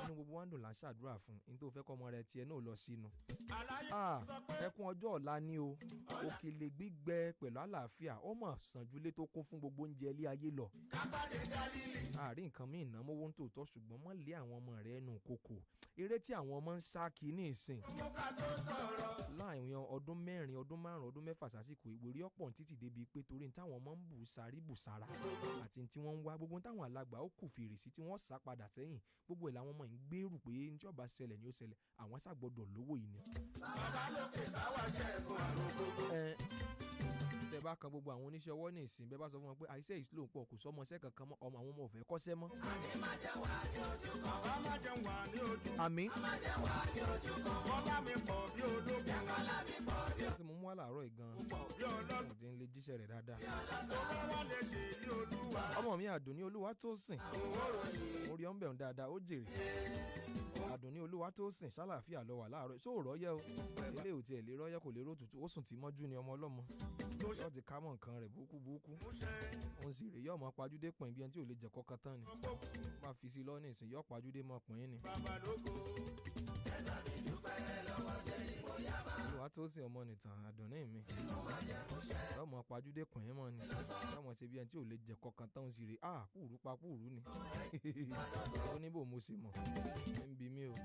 Inú gbogbo wa ń dùn là ń ṣàdúrà fún un ní tó fẹ́ kọ́ ọmọ rẹ tiẹ̀ náà lọ sínú. Ẹkún ọjọ́ ọ̀la ni o òkèlè gbígbẹ pẹ̀lú àlàáfíà ó mọ̀ sànjúlé tó kún fún gbogbo oúnjẹ ilé ayé lọ. Àárín nǹkan míì ná mówó ń tòótọ́ ṣùgbọ́n mọ́ lé àwọn ọmọ rẹ nù kókò eré tí àwọn ọmọ ń sá kí ní ìsìn. Láàrin ọdún 4 ọdún 5 ọdún 6 sásìkò ìwérí ọ̀pọ̀ títì débi pé torí táwọn ọmọ ń bù sárí bù sára àti tí wọ́n ń wá gbogbo táwọn alàgbà ó kù fèrèsí tí wọ́n sá padà sẹ́yìn gbogbo ẹ̀ làwọn ọmọ ń gbèrú pé níjọba ṣẹlẹ̀ ni ó ṣẹlẹ̀ àwọn ṣàgbọ́dọ̀ lówó yìí ni. Bàbá lókè báwa ṣẹ́gun àrùn gbogbo. Tẹ bá kan gbogbo àwọn oníṣẹ́ ọwọ́ ní ìsìn bẹ́ẹ̀ bá sọ fún wọn pé àìsẹ́ ìṣúlò pọ̀ kò sọ́mọṣẹ́ kankan mọ́ ọmọ àwọn ọmọ ò fẹ́ kọ́ṣẹ́ mọ́. Àní má jẹ́ wà ní ojú kan. Bàbá má jẹ́ wà ní ojú kan. Àmín. Má jẹ́ wà ní ojú kan. Kọ́lá mi pọ̀ bí ológun. Kọ́lá mi pọ̀ bí ológun. Tí mo mú wá láàárọ̀ yìí gan-an ọ̀dẹ̀ ń lè jíṣẹ́ rẹ̀ dáadáa. Ọmọ mi Àdùnní Olúwatósìn mo rí ọ́nbẹ̀ dáadáa ó jèrè. Àdùnní Olúwatósìn ṣàlàáfíà lọ wà láàárọ̀ ṣó rọ́yẹ́ o ilé ò tiẹ̀ lè rọ́yẹ́ kò lè ró tutù ó sùn tí mọ́jú ni ọmọ ọlọ́mọ yóò ti ká mọ́ nǹkan rẹ̀ búkú òun sì rè yọ̀ mọ́ pajúdé pọ̀ ibi ẹni tí ò lè jẹ́ kọ́kọ́ tán ni má fi sí lọ́nà ìsìn yọ̀ pajúdé mọ́ pọ̀ yín ni. Olúwatósìn ọmọ nìtàn Àdùnní mi yọ̀ mọ́ pajúdé pọ̀ yín mọ́ ni yọ̀ mọ́ ṣe bí ẹni tí ò lè jẹ́ kọ́kọ́ tán òun sì rè púrú pa púrú ni ó ní bò mo sì mọ̀ ń bi mí o.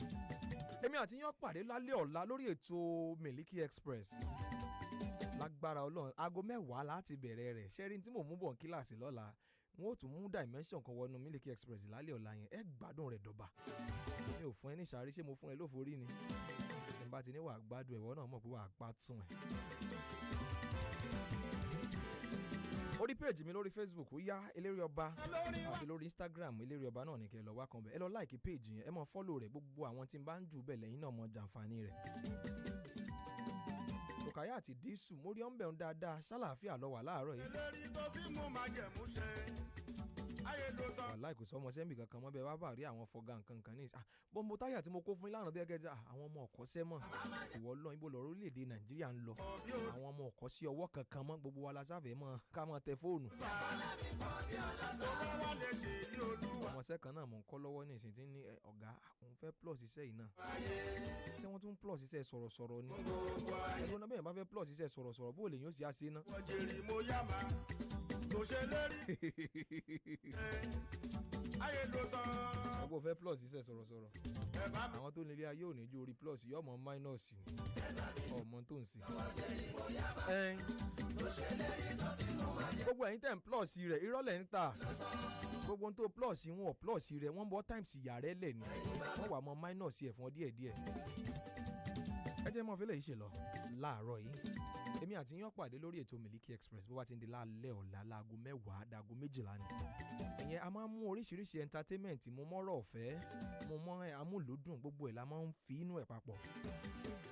Èmi àti yán pàdé lálẹ́ ọ̀la lórí ètò Miliki Express lágbára Ọlọ́run aago 10 láti bẹ̀rẹ̀ rẹ̀ ṣẹ́rí tí mò ń mú bọ̀ kíláàsì lọ́la n ó tún mú dimension kan wọnú Miliki Express lálẹ́ ọ̀la yẹn ẹ gbádùn rẹ̀ dọ̀bà mi ò fún ẹ ní sàárì ṣé mo fún ẹ lóforí ni tí n bá ti ní wàá gbádùn ẹ̀wọ́ náà mọ̀ pé wàá pa tún ẹ̀. Orí péèjì mi lórí Facebook ó yá ELEREOBA àti lórí Instagram ELEREOBA náà ní kẹ́ ẹ lọ wá kan bẹ̀ ẹ lọ láìkí péèjì yẹn ẹ mọ fọ́lò rẹ̀ gbogbo àwọn tí n bá ń jù bẹ̀ lẹ́yìn náà mọ jàǹfààní rẹ̀. Tòkáyà àti dísù mórí ọ̀nbẹ̀ ń dáadáa ṣàlàáfíà lọ wà láàárọ̀ yìí. Ìlérí tó sì mú májẹ̀mú ṣẹ. wàláì kò sọmọ sẹ́ńbì kankan mọ́ bẹ́ẹ̀ wá bá rí àwọn fọgá nǹkan ní ìsìn bọ́m̀bù táyà tí mo kó fún yín lánàá tó yẹ kẹjá àwọn ọmọ ọ̀kọ́ sẹ́mọ̀ ìwọ lọ ibo lọ orílẹ̀-èdè Nàìjíríà ń lọ àwọn ọmọ ọ̀kọ́ sí ọwọ́ kankan mọ́ gbogbo wa la sáfẹ́ mọ́ ká mọ́ tẹ fóònù. ọmọọṣẹ́ kan náà mò ń kọ́ lọ́wọ́ ní ìsìn tí ní ọ̀gá òun fẹ́ plus iṣẹ́ yìí náà ṣé wọ́n tún plus iṣẹ́ sọ̀rọ̀sọ̀rọ̀ ni ẹgbẹ́ náà bẹ́ẹ̀ bá fẹ́ plus iṣẹ́ sọ̀rọ̀sọ̀rọ̀ bó lè yóò ṣe àṣẹ náà. ọgbọ́n fẹ́ plus iṣẹ́ sọ̀rọ̀sọ̀rọ̀ àwọn tó nílé ayé ò ní ju orí plus yóò mọ minus ni ọmọ tó ń ṣe. gbogbo ẹ̀yin tẹ̀ ń plus rẹ̀ irọ́lẹ̀ ń ta gbogbo ohun tó plus wọn ò plus rẹ̀ wọ́n bọ́ times ìyá rẹ̀ lẹ̀ ni wọ́n wà mọ́ minus ẹ̀ fún ọ díẹ̀díẹ̀. ẹ jẹ́ mọ́ fílẹ̀ yìí ṣe lọ láàárọ̀ yìí èmi àti yín pàdé lórí ètò Miliki Express bó bá ti ń di lálẹ́ ọ̀la láago 10 dáago 12 ni ìyẹn a máa ń mú oríṣiríṣi entertainment mo mọ́rọ̀ ọ̀fẹ́ mo mọ́ amúlùúdùn gbogbo ẹ̀ la máa ń fi inú ẹ̀ papọ̀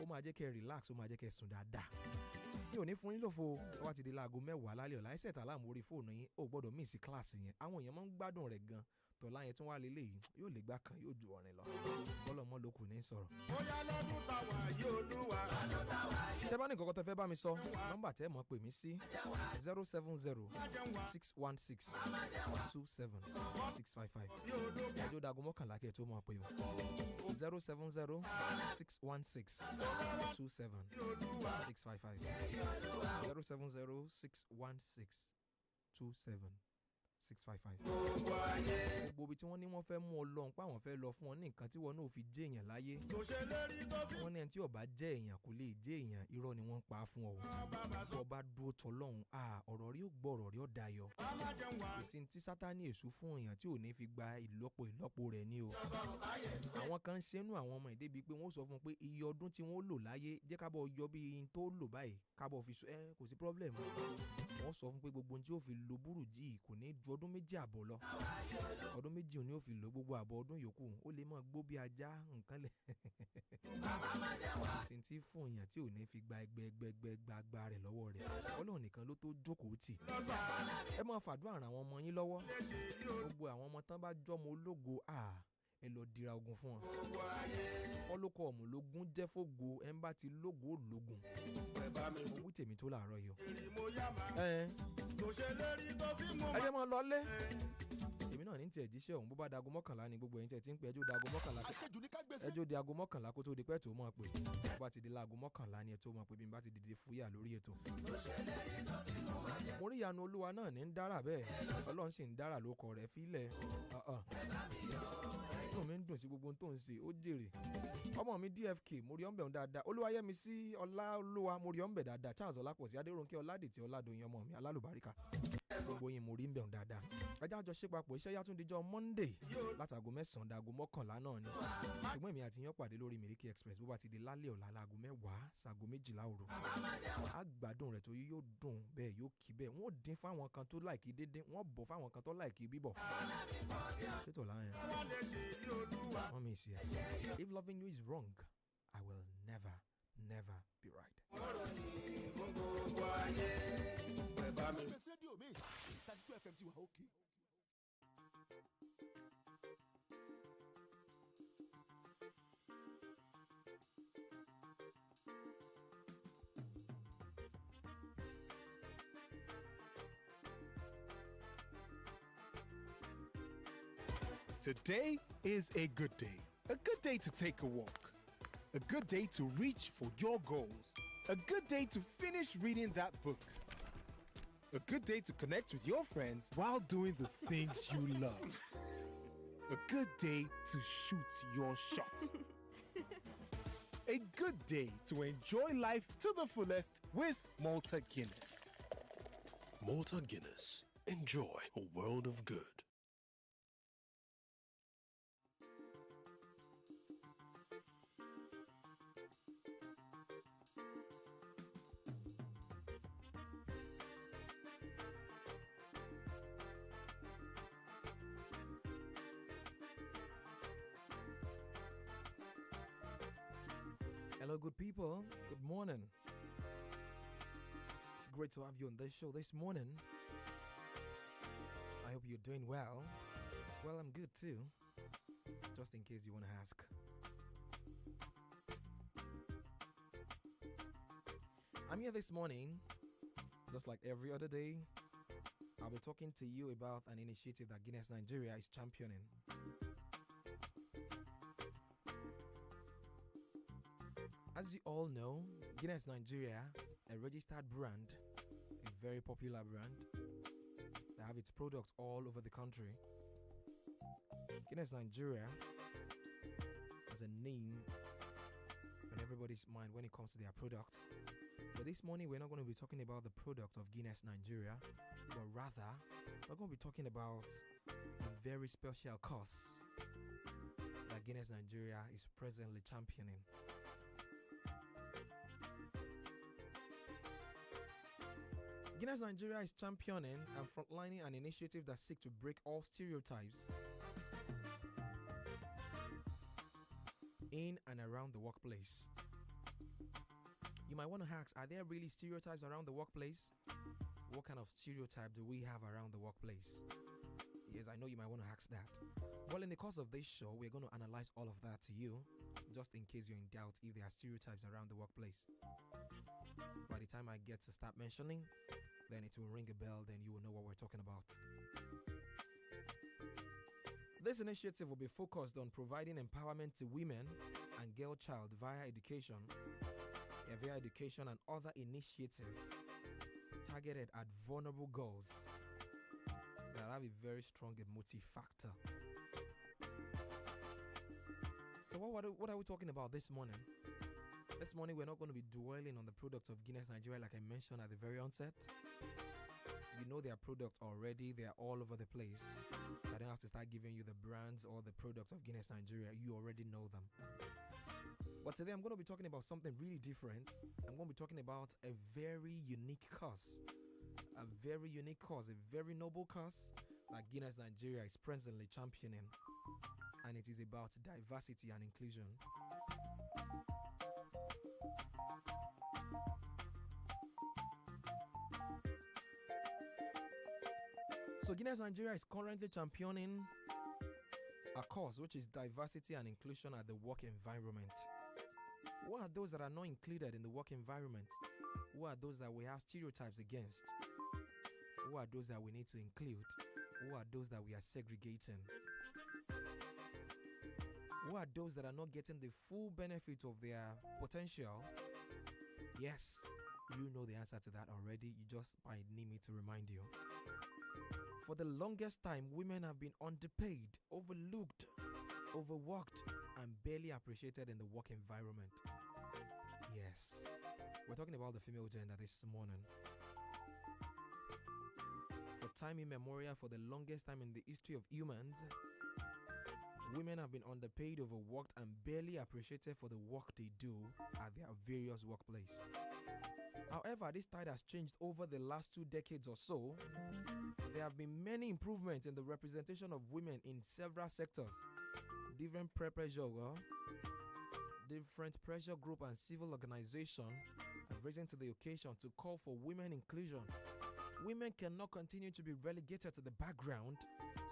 ó máa jẹ́ kẹ́ relax ó máa jẹ́ kẹ́ sùn dáadáa mi ò ní fún yín lófo ó wá ti di láago 10 lálẹ́ ọ̀la ẹ̀sẹ̀ tààlà mú orí fóònù yín ó gbọ́dọ̀ miss kíláàsì yẹn àwọn èèyàn máa ń gbádùn rẹ̀ gan tọ́lá yẹn tún wá lélẹ̀ yìí yóò lè gbá kan yóò ju ọ̀rìn lọ bọ́lọ́mọ́ ló kù ní sọ̀rọ̀. bóyá lọ́dún táwa yóò lúwa. tẹ́ bá ní nǹkan kan tẹ́ fẹ́ bá mi sọ nọ́mbà tẹ́ mọ̀ pè mí sí 070-616-27-655 ẹjọ́ dagun mọ́kànlá kẹ́ tó mọ̀ pé o 070-616-27-655 070-616-27-655. gbogbo ibi tí wọ́n ní wọ́n fẹ́ mú ọ lọ pa àwọn fẹ́ lọ fún ọ ní nǹkan tí wọ́n náà fi jẹ́ èèyàn láyé wọ́n ní ẹni tí ó bá jẹ́ èèyàn kò lè jẹ́ èèyàn irọ́ ni wọ́n ń pa fún ọ tó bá dúró tọ́lọ́hún ọ̀rọ̀ rí ó gbọ́ ọ̀rọ̀ rí ó dayọ̀ kò sí ní tí Sátánì èṣù fún èèyàn tí ò ní fi gba ìlọ́po rẹ̀ ní o àwọn kan ń ṣẹ́nu àwọn ọmọ ìdébi pé wọ́n sọ fún un pé iye ọdún tí wọ́n lò láyé jẹ́ kábọ̀ yọ bí n tó lò báyìí kábọ̀ fi sọ kò sí problem wọ́n sọ fún pé gbogbo ohun tí ó fi lo burújí kò ní ju ọdún 2 àbọ̀ lọ ọdún 2 ni ó fi lo gbogbo àbọ̀ ọdún yòókù ó lè máa gbó bí ajá nǹkan lẹ̀ sì ti fún èèyàn tí ò ní fi gba ẹgbẹgbẹgbàgbà rẹ̀ lọ́wọ́ rẹ̀ Ọlọ́run nìkan ló tó jókòó tì ẹ máa fàdúrà ràn àwọn ọmọ yín lọ́wọ́ gbogbo àwọn ọmọ tán bá jọmọ ológo ẹ lọ dira ogun fún wọn fọlọkọ ọmọ lógún jẹ́ fógo ẹ ń bá ti lógo lógun owó tèmi tó láàárọ̀ yìí o ẹ jẹ́ máa lọ lé èmi náà ní tiẹ̀ jíṣẹ́ òun bó bá dago 11 ni gbogbo ẹ̀yin tẹ̀ tí ń pẹ́ ẹjọ́ dago 11 ẹjọ́ di ago 11 kó tó di pẹ́ tó mọ̀ pé bó bá ti di láago 11 ni ẹ tó mọ̀ pé bí n bá ti dìde fúyà lórí ètò. mo rí ìyanu Olúwa náà ní ń dára bẹ́ẹ̀ Ọlọ́run sì ń dára lóko rẹ̀ fílẹ̀ inú mi ń dùn sí gbogbo ohun tó ń ṣe ó jèrè ọmọ mi DFK mo rí ọ̀nbẹ̀ dáadáa Olúwayẹmísí Ọláolúwa mo rí ọ̀nbẹ̀ dáadáa Charles Ọlápọ̀sí Adérónkẹ́ Ọládìtì Ọládòyìn ọmọ mi alálùbáríkà gbogbo yín mo rí ń bẹ̀ dáadáa ẹjá àjọ ṣe papọ̀ iṣẹ́ yàtúndíjọ́ Monday látago 9 dago 11 náà ni ṣùgbọ́n èmi àti yín pàdé lórí Miliki Express bó bá ti di lálẹ́ ọ̀la láago 10 sago 12 òru àgbàdùn rẹ̀ tó yóò dùn bẹ́ẹ̀ yóò kí bẹ́ẹ̀ wọ́n dín fáwọn kan tó láìkí dédé wọ́n bọ̀ fáwọn kan tó láìkí bíbọ̀ ṣètò láyẹn wọ́n mi sí ẹ if loving you is wrong I will never be right. Today is a good day. A good day to take a walk. A good day to reach for your goals. A good day to finish reading that book. A good day to connect with your friends while doing the things you love. A good day to shoot your shot. A good day to enjoy life to the fullest with Malta Guinness. Malta Guinness. Enjoy a world of good. Hello, good people. Good morning. It's great to have you on this show this morning. I hope you're doing well. Well, I'm good too. Just in case you want to ask. I'm here this morning, just like every other day. I'll be talking to you about an initiative that Guinness Nigeria is championing. As you all know, Guinness Nigeria, a registered brand, a very popular brand that have its products all over the country. Guinness Nigeria has a name in everybody's mind when it comes to their products. But this morning we're not going to be talking about the product of Guinness Nigeria, but rather we're going to be talking about a very special cause that Guinness Nigeria is presently championing. Guinness Nigeria is championing and frontlining an initiative that seeks to break all stereotypes in and around the workplace. You might want to ask, are there really stereotypes around the workplace? What kind of stereotype do we have around the workplace? Yes, I know you might want to ask that. Well, in the course of this show, we're going to analyze all of that to you, just in case you're in doubt if there are stereotypes around the workplace. By the time I get to start mentioning, then it will ring a bell, then you will know what we're talking about. This initiative will be focused on providing empowerment to women and girl child via education and other initiatives targeted at vulnerable girls that have a very strong emotive factor. So what are we talking about this morning? This morning we're not going to be dwelling on the products of Guinness Nigeria like I mentioned at the very onset. You know their products already, they are all over the place. I don't have to start giving you the brands or the products of Guinness Nigeria, you already know them. But today I'm going to be talking about something really different. I'm going to be talking about a very unique cause. A very unique cause, a very noble cause that Guinness Nigeria is presently championing. And it is about diversity and inclusion. So Guinness Nigeria is currently championing a cause which is diversity and inclusion at the work environment. Who are those that are not included in the work environment? Who are those that we have stereotypes against? Who are those that we need to include? Who are those that we are segregating? Who are those that are not getting the full benefit of their potential? Yes, you know the answer to that already. You just might need me to remind you. For the longest time, women have been underpaid, overlooked, overworked, and barely appreciated in the work environment. Yes, we're talking about the female gender this morning. For time immemorial, for the longest time in the history of humans, women have been underpaid, overworked, and barely appreciated for the work they do at their various workplaces. However, this tide has changed over the last 2 decades or so. There have been many improvements in the representation of women in several sectors. Different pressure group and civil organization have risen to the occasion to call for women inclusion. Women cannot continue to be relegated to the background.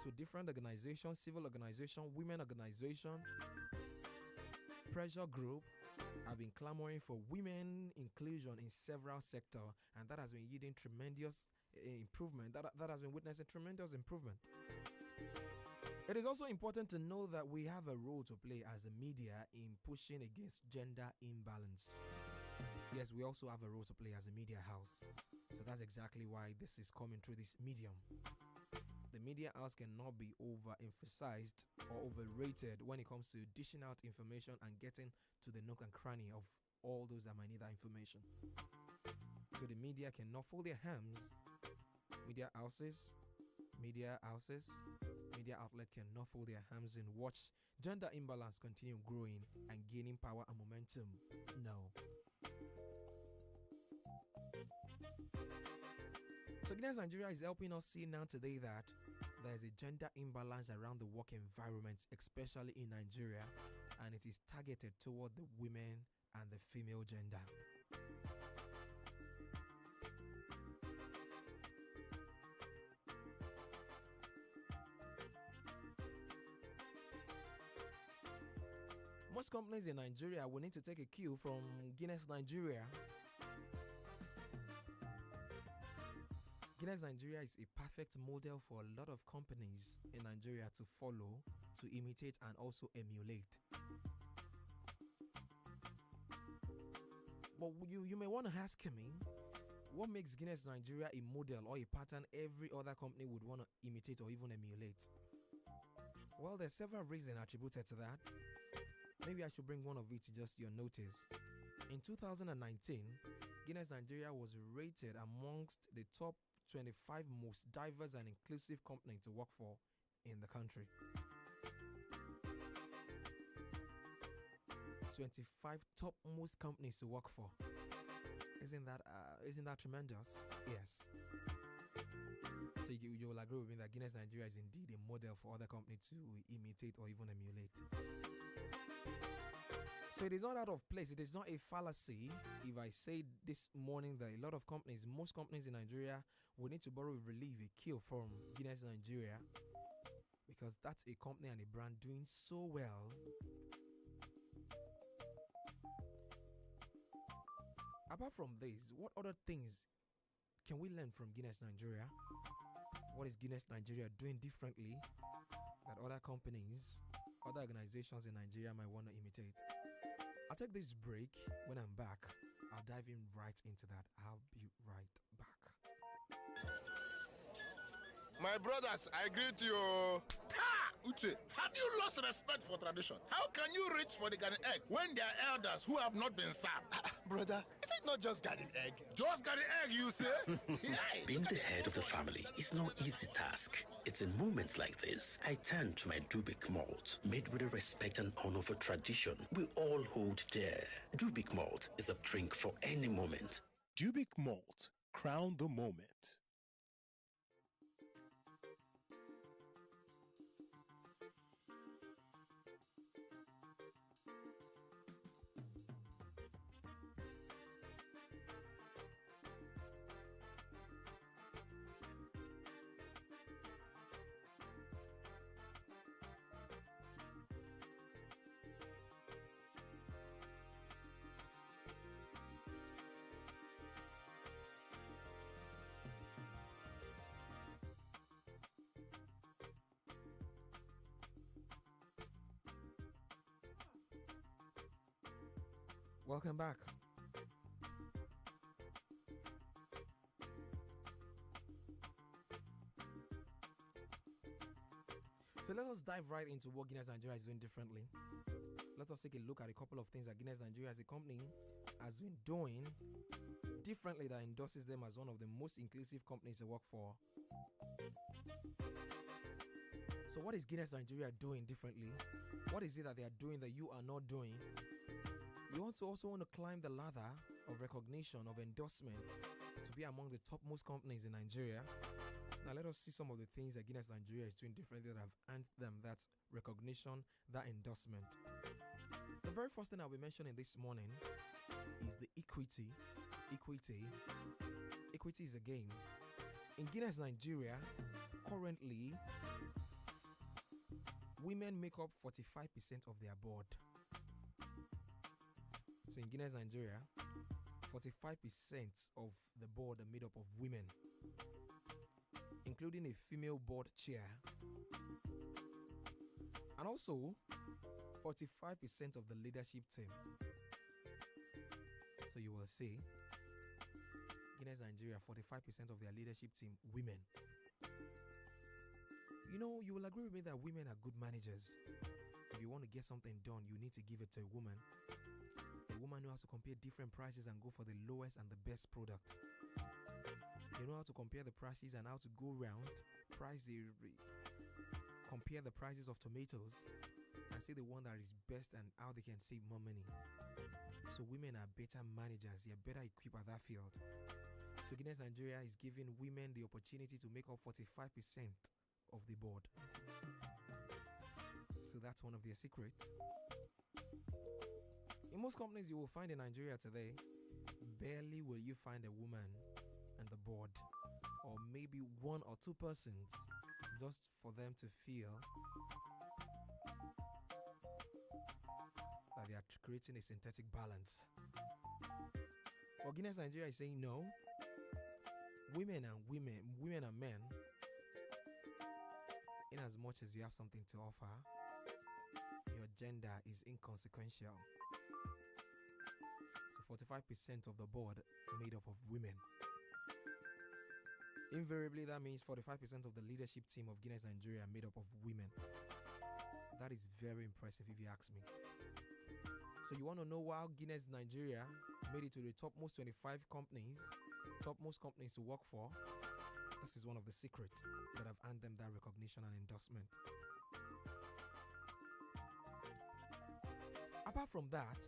So different organizations, civil organization, women organization, pressure group have been clamoring for women inclusion in several sectors, and that has been yielding tremendous improvement. That has been witnessing tremendous improvement. It is also important to know that we have a role to play as a media in pushing against gender imbalance. Yes, we also have a role to play as a media house. So that's exactly why this is coming through this medium. The media house cannot be overemphasized or overrated when it comes to dishing out information and getting to the nook and cranny of all those that might need that information. So the media cannot fold their hands. Media outlet cannot fold their hands and watch gender imbalance continue growing and gaining power and momentum. No. So Guinness Nigeria is helping us see now today that there is a gender imbalance around the work environment, especially in Nigeria, and it is targeted toward the women and the female gender. most companies in Nigeria will need to take a cue from Guinness Nigeria. Guinness Nigeria is a perfect model for a lot of companies in Nigeria to follow, to imitate, and also emulate. But you may want to ask me, what makes Guinness Nigeria a model or a pattern every other company would want to imitate or even emulate? Well, there's several reasons attributed to that. Maybe I should bring one of it to just your notice. In 2019, Guinness Nigeria was rated amongst the top 25 most diverse and inclusive companies to work for in the country. 25 top most companies to work for. Isn't that tremendous? Yes. So you will agree with me that Guinness Nigeria is indeed a model for other companies to imitate or even emulate. So it is not out of place. It is not a fallacy if I say this morning that a lot of companies, most companies in Nigeria, will need to borrow a relief, a cue from Guinness Nigeria, because that's a company and a brand doing so well. Apart from this, what other things can we learn from Guinness Nigeria? What is Guinness Nigeria doing differently that other companies, other organizations in Nigeria might want to imitate? I'll take this break. When I'm back, I'll dive in right into that. I'll be right back. My brothers, I greet you. Uche, have you lost respect for tradition? How can you reach for the garden egg when there are elders who have not been served? Brother, is it not just garden egg? Just garden egg, you say? Being the head of the family is no easy task. It's in moments like this I turn to my Dubik malt, made with the respect and honor for tradition we all hold dear. Dubik malt is a drink for any moment. Dubik malt, crown the moment. Welcome back. So let us dive right into what Guinness Nigeria is doing differently. Let us take a look at a couple of things that Guinness Nigeria as a company has been doing differently that endorses them as one of the most inclusive companies to work for. So what is Guinness Nigeria doing differently? What is it that they are doing that you are not doing? You also want to climb the ladder of recognition, of endorsement, to be among the topmost companies in Nigeria. Now let us see some of the things that Guinness Nigeria is doing differently that have earned them that recognition, that endorsement. The very first thing I'll be mentioning this morning is the equity. Equity is a game. In Guinness Nigeria, currently, women make up 45% of their board. So in Guinness Nigeria, 45% of the board are made up of women, including a female board chair. And also, 45% of the leadership team. So you will see, Guinness Nigeria, 45% of their leadership team, women. You know, you will agree with me that women are good managers. If you want to get something done, you need to give it to a woman. A woman knows how to compare different prices and go for the lowest and the best product. They know how to compare the prices and how to go around, compare the prices of tomatoes and see the one that is best and how they can save more money. So women are better managers, they are better equipped at that field. So Guinness Nigeria is giving women the opportunity to make up 45% of the board. So that's one of their secrets. In most companies you will find in Nigeria today, barely will you find a woman on the board, or maybe one or two persons, just for them to feel creating a synthetic balance. But Guinness Nigeria is saying no. Women and men, in as much as you have something to offer, your gender is inconsequential. So 45% of the board made up of women. Invariably, that means 45% of the leadership team of Guinness Nigeria made up of women. That is very impressive if you ask me. So you want to know how Guinness Nigeria made it to the topmost 25 companies, topmost companies to work for? This is one of the secrets that have earned them that recognition and endorsement. Apart from that,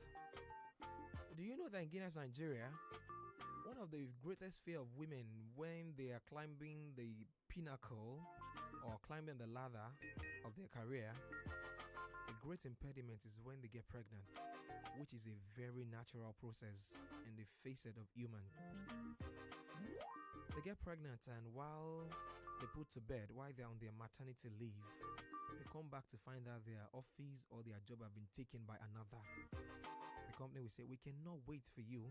do you know that in Guinness Nigeria, one of the greatest fear of women when they are climbing the pinnacle or climbing the ladder of their career, a great impediment is when they get pregnant, which is a very natural process in the facet of human. They get pregnant, and while they put to bed, while they're on their maternity leave, they come back to find out their office or their job have been taken by another. The company will say, we cannot wait for you.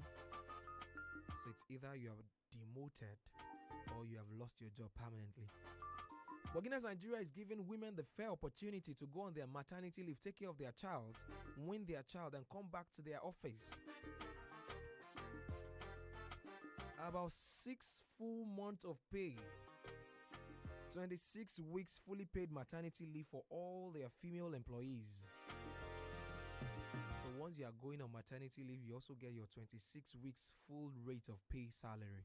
So it's either you are demoted or you have lost your job permanently. But Guinness Nigeria is giving women the fair opportunity to go on their maternity leave, take care of their child, win their child, and come back to their office. About 6 full months of pay, 26 weeks fully paid maternity leave for all their female employees. So once you are going on maternity leave, you also get your 26 weeks full rate of pay salary.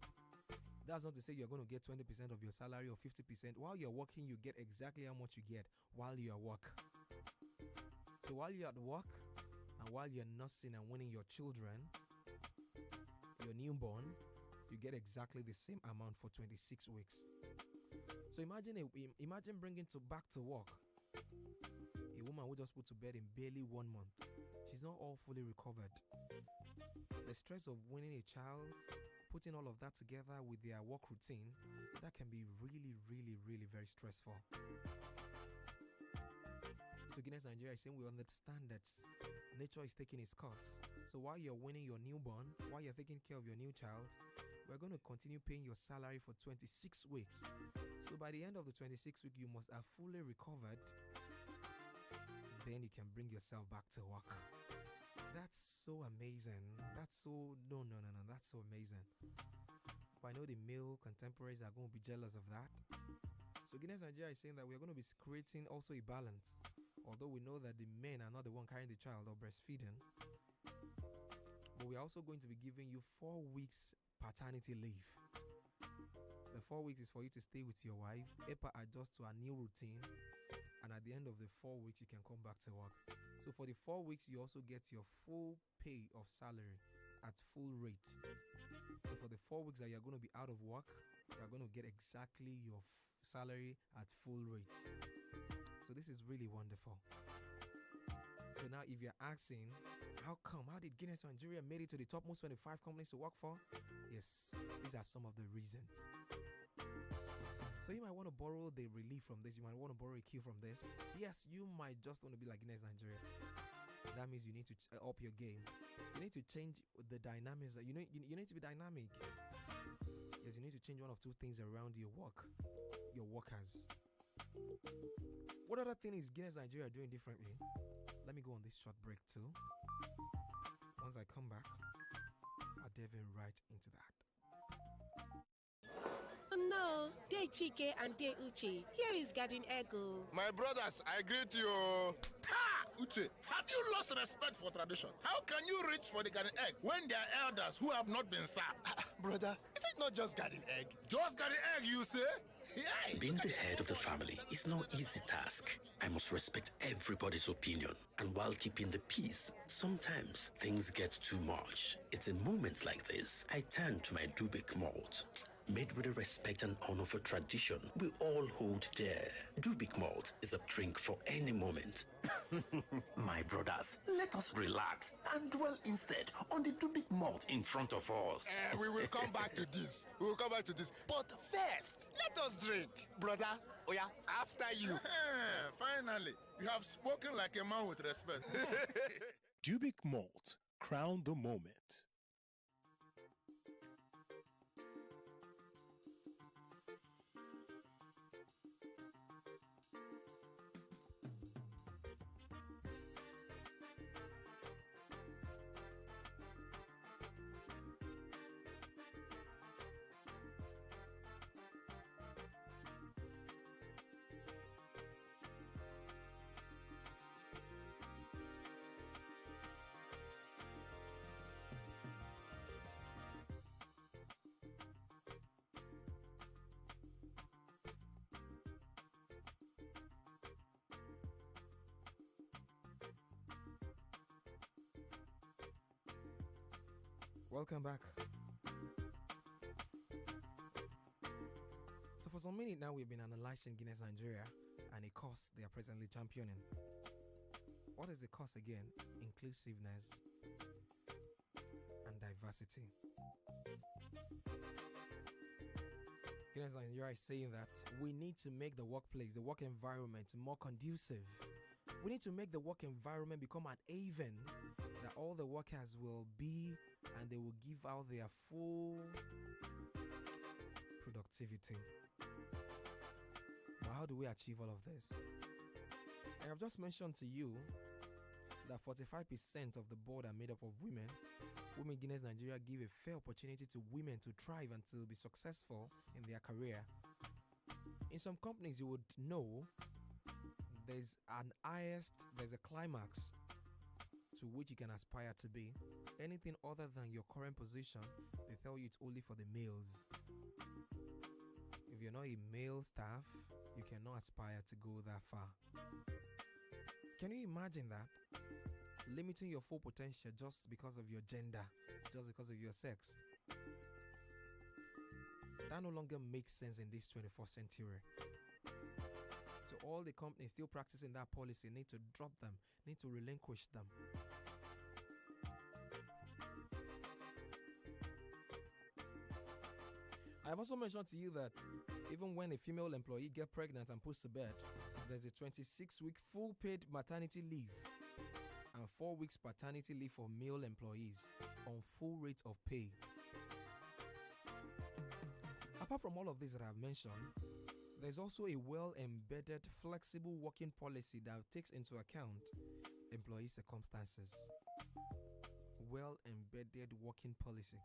That's not to say you're going to get 20% of your salary or 50%. While you're working, you get exactly how much you get while you're at work. So while you're at work and while you're nursing and winning your children, your newborn, you get exactly the same amount for 26 weeks. So imagine bringing back to work a woman who just put to bed in barely 1 month. She's not all fully recovered. The stress of winning a child, putting all of that together with their work routine, that can be really, really, really very stressful. So Guinness Nigeria is saying we understand that nature is taking its course. So while you're winning your newborn, while you're taking care of your new child, we're going to continue paying your salary for 26 weeks. So by the end of the 26th week, you must have fully recovered. Then you can bring yourself back to work. That's so amazing. That's so amazing. But I know the male contemporaries are going to be jealous of that. So Guinness Nigeria is saying that we're going to be creating also a balance. Although we know that the men are not the one carrying the child or breastfeeding, but we're also going to be giving you 4 weeks paternity leave. The 4 weeks is for you to stay with your wife, help her adjust to a new routine, and at the end of the 4 weeks, you can come back to work. So for the 4 weeks, you also get your full pay of salary at full rate. So for the 4 weeks that you're going to be out of work, you're going to get exactly your salary at full rate. So this is really wonderful. So now if you're asking, how did Guinness Nigeria made it to the topmost 25 companies to work for? Yes, these are some of the reasons. So you might want to borrow the relief from this. You might want to borrow a cue from this. Yes, you might just want to be like Guinness Nigeria. That means you need to up your game. You need to change the dynamics. You need to be dynamic. Yes, you need to change one of two things around your workers. What other thing is Guinness Nigeria doing differently? Let me go on this short break too. Once I come back, I'll dive in right into that. No, Day Chike and Day Uche. Here is Garden Ego. My brothers, I greet you. Ha! Uche, have you lost respect for tradition? How can you reach for the garden egg when there are elders who have not been served? Brother, is it not just garden egg? Just garden egg, you say? Yeah. Being the head of the family is no easy task. I must respect everybody's opinion. And while keeping the peace, sometimes things get too much. It's in moments like this, I turn to my Dubik malt. Made with the respect and honor for tradition we all hold dear. Dubik malt is a drink for any moment. My brothers, let us relax and dwell instead on the Dubik malt in front of us. We will come back to this. But first, let us drink. Brother, Oya, after you. Finally, you have spoken like a man with respect. Dubic Malt. Crown the moment. Welcome back. So for some minute now, we've been analyzing Guinness Nigeria and a course they are presently championing. What is the course again? Inclusiveness and diversity. Guinness Nigeria is saying that we need to make the workplace, the work environment more conducive. We need to make the work environment become an haven that all the workers will be and they will give out their full productivity. But how do we achieve all of this? I have just mentioned to you that 45% of the board are made up of women. Women Guinness Nigeria give a fair opportunity to women to thrive and to be successful in their career. In some companies, you would know there's a climax to which you can aspire to be. Anything other than your current position, they tell you it's only for the males. If you're not a male staff, you cannot aspire to go that far. Can you imagine that? Limiting your full potential just because of your gender, just because of your sex. That no longer makes sense in this 21st century. So all the companies still practicing that policy need to drop them, need to relinquish them. I've also mentioned to you that even when a female employee gets pregnant and puts to bed, there's a 26-week full paid maternity leave and 4 weeks paternity leave for male employees on full rate of pay. Apart from all of this that I've mentioned, there's also a well-embedded, flexible working policy that takes into account employee circumstances. Well-embedded working policy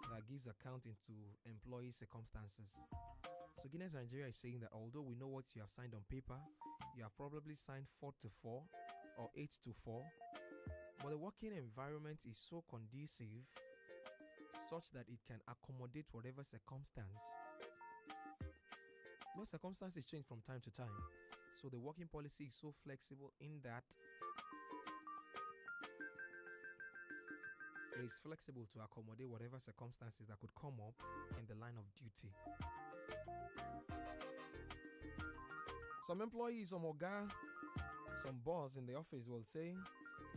that gives account into employee circumstances. So Guinness Nigeria is saying that although we know what you have signed on paper, you have probably signed 4-4 or 8-4, but the working environment is so conducive such that it can accommodate whatever circumstance. Most circumstances change from time to time, so the working policy is so flexible in that it is flexible to accommodate whatever circumstances that could come up in the line of duty. Some employees, some oga, some boss in the office will say,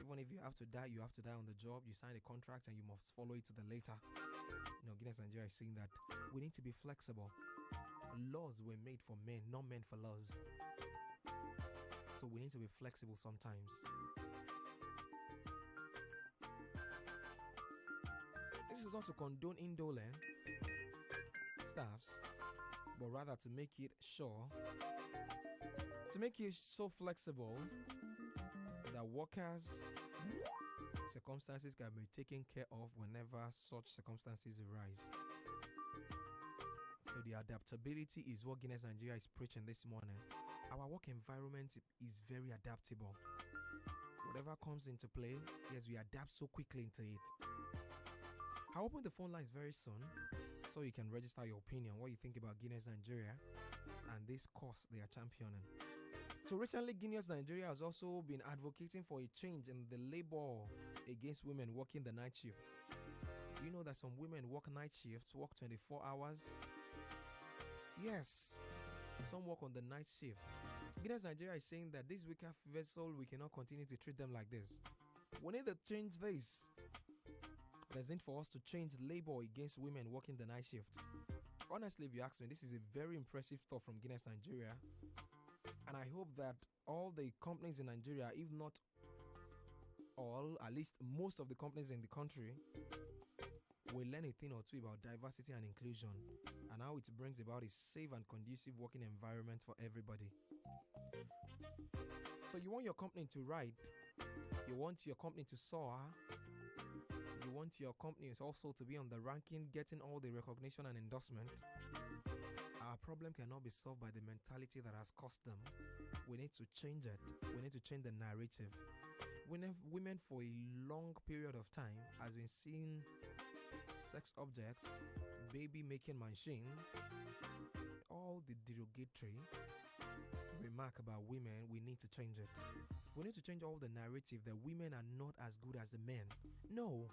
even if you have to die, you have to die on the job. You sign a contract and you must follow it to the letter. Guinness Nigeria is saying that we need to be flexible. Laws were made for men, not men for laws. So we need to be flexible sometimes. This is not to condone indolent staffs, but rather to make it so flexible that workers' circumstances can be taken care of whenever such circumstances arise. So the adaptability is what Guinness Nigeria is preaching this morning. Our work environment is very adaptable. Whatever comes into play, yes, we adapt so quickly into it. I'll open the phone lines very soon so you can register your opinion, what you think about Guinness Nigeria and this course they are championing. So recently, Guinness Nigeria has also been advocating for a change in the labor against women working the night shift. Do you know that some women work night shifts, work 24 hours? Yes, some work on the night shifts. Guinness Nigeria is saying that this weaker vessel, we cannot continue to treat them like this. We need to change this. There's need for us to change labor against women working the night shift. Honestly, if you ask me, this is a very impressive thought from Guinness Nigeria. And I hope that all the companies in Nigeria, if not all, at least most of the companies in the country, will learn a thing or two about diversity and inclusion and how it brings about a safe and conducive working environment for everybody. So you want your company to ride, you want your company to soar, you want your company also to be on the ranking, getting all the recognition and endorsement. Our problem cannot be solved by the mentality that has cost them. We need to change it. We need to change the narrative. Women for a long period of time has been seen sex objects, baby making machine, all the derogatory remark about women. We need to change it. We need to change all the narrative that women are not as good as the men. No,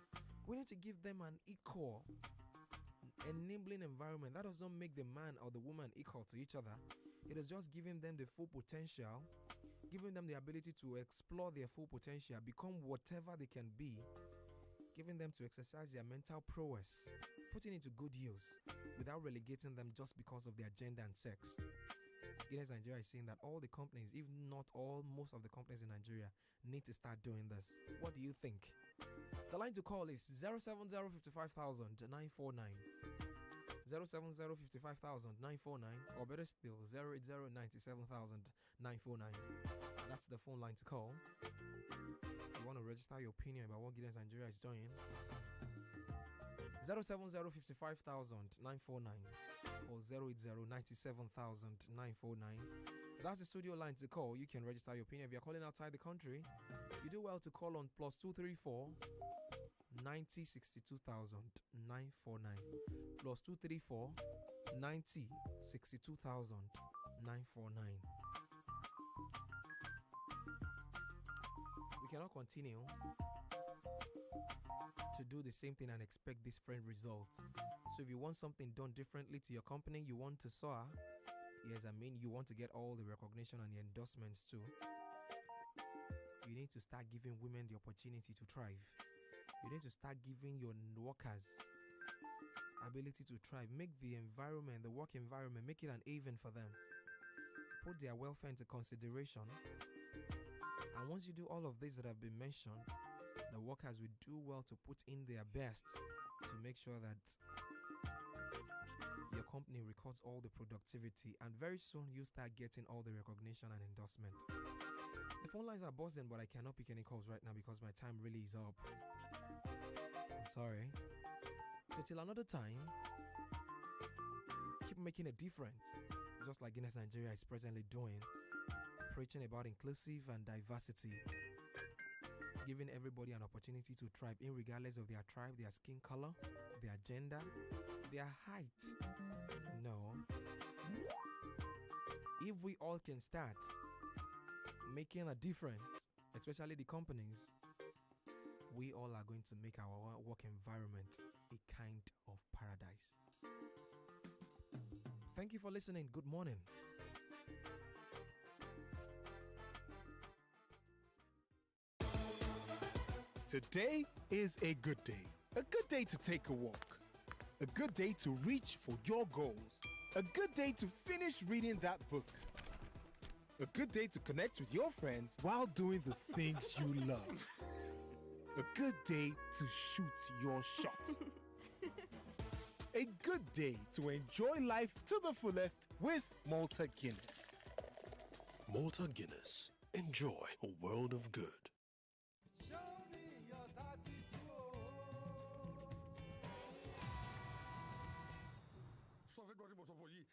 we need to give them an equal enabling environment. That does not make the man or the woman equal to each other. It is just giving them the full potential, giving them the ability to explore their full potential, become whatever they can be, giving them to exercise their mental prowess, putting it to good use without relegating them just because of their gender and sex. Guinness Nigeria is saying that all the companies, if not all, most of the companies in Nigeria need to start doing this. What do you think? The line to call is 070-55,949, 070-55,949, or better still, 080-97,949. That's the phone line to call. You want to register your opinion about what Guinness Nigeria is doing? 070-55,949 or 080-97,949. That's the studio line to call. You can register your opinion. If you're calling outside the country, you do well to call on +234 90 62,000 949 +234 90 62,000 949. We cannot continue to do the same thing and expect different results. So if you want something done differently to your company, you want to soar, yes, I mean you want to get all the recognition and the endorsements too, you need to start giving women the opportunity to thrive. You need to start giving your workers ability to thrive. Make the environment, the work environment, make it an haven for them. Put their welfare into consideration. And once you do all of this that have been mentioned, the workers will do well to put in their best to make sure that your company records all the productivity, and very soon you start getting all the recognition and endorsement. The phone lines are buzzing, but I cannot pick any calls right now because my time really is up. I'm sorry. So till another time, keep making a difference, just like Guinness Nigeria is presently doing, preaching about inclusive and diversity, giving everybody an opportunity to thrive regardless of their tribe, their skin color, their gender, their height. No. If we all can start making a difference, especially the companies, we all are going to make our work environment a kind of paradise. Thank you for listening. Good morning. Today is a good day. A good day to take a walk. A good day to reach for your goals. A good day to finish reading that book. A good day to connect with your friends while doing the things you love. A good day to shoot your shot. A good day to enjoy life to the fullest with Malta Guinness. Malta Guinness. Enjoy a world of good. Só vendo o motor for you.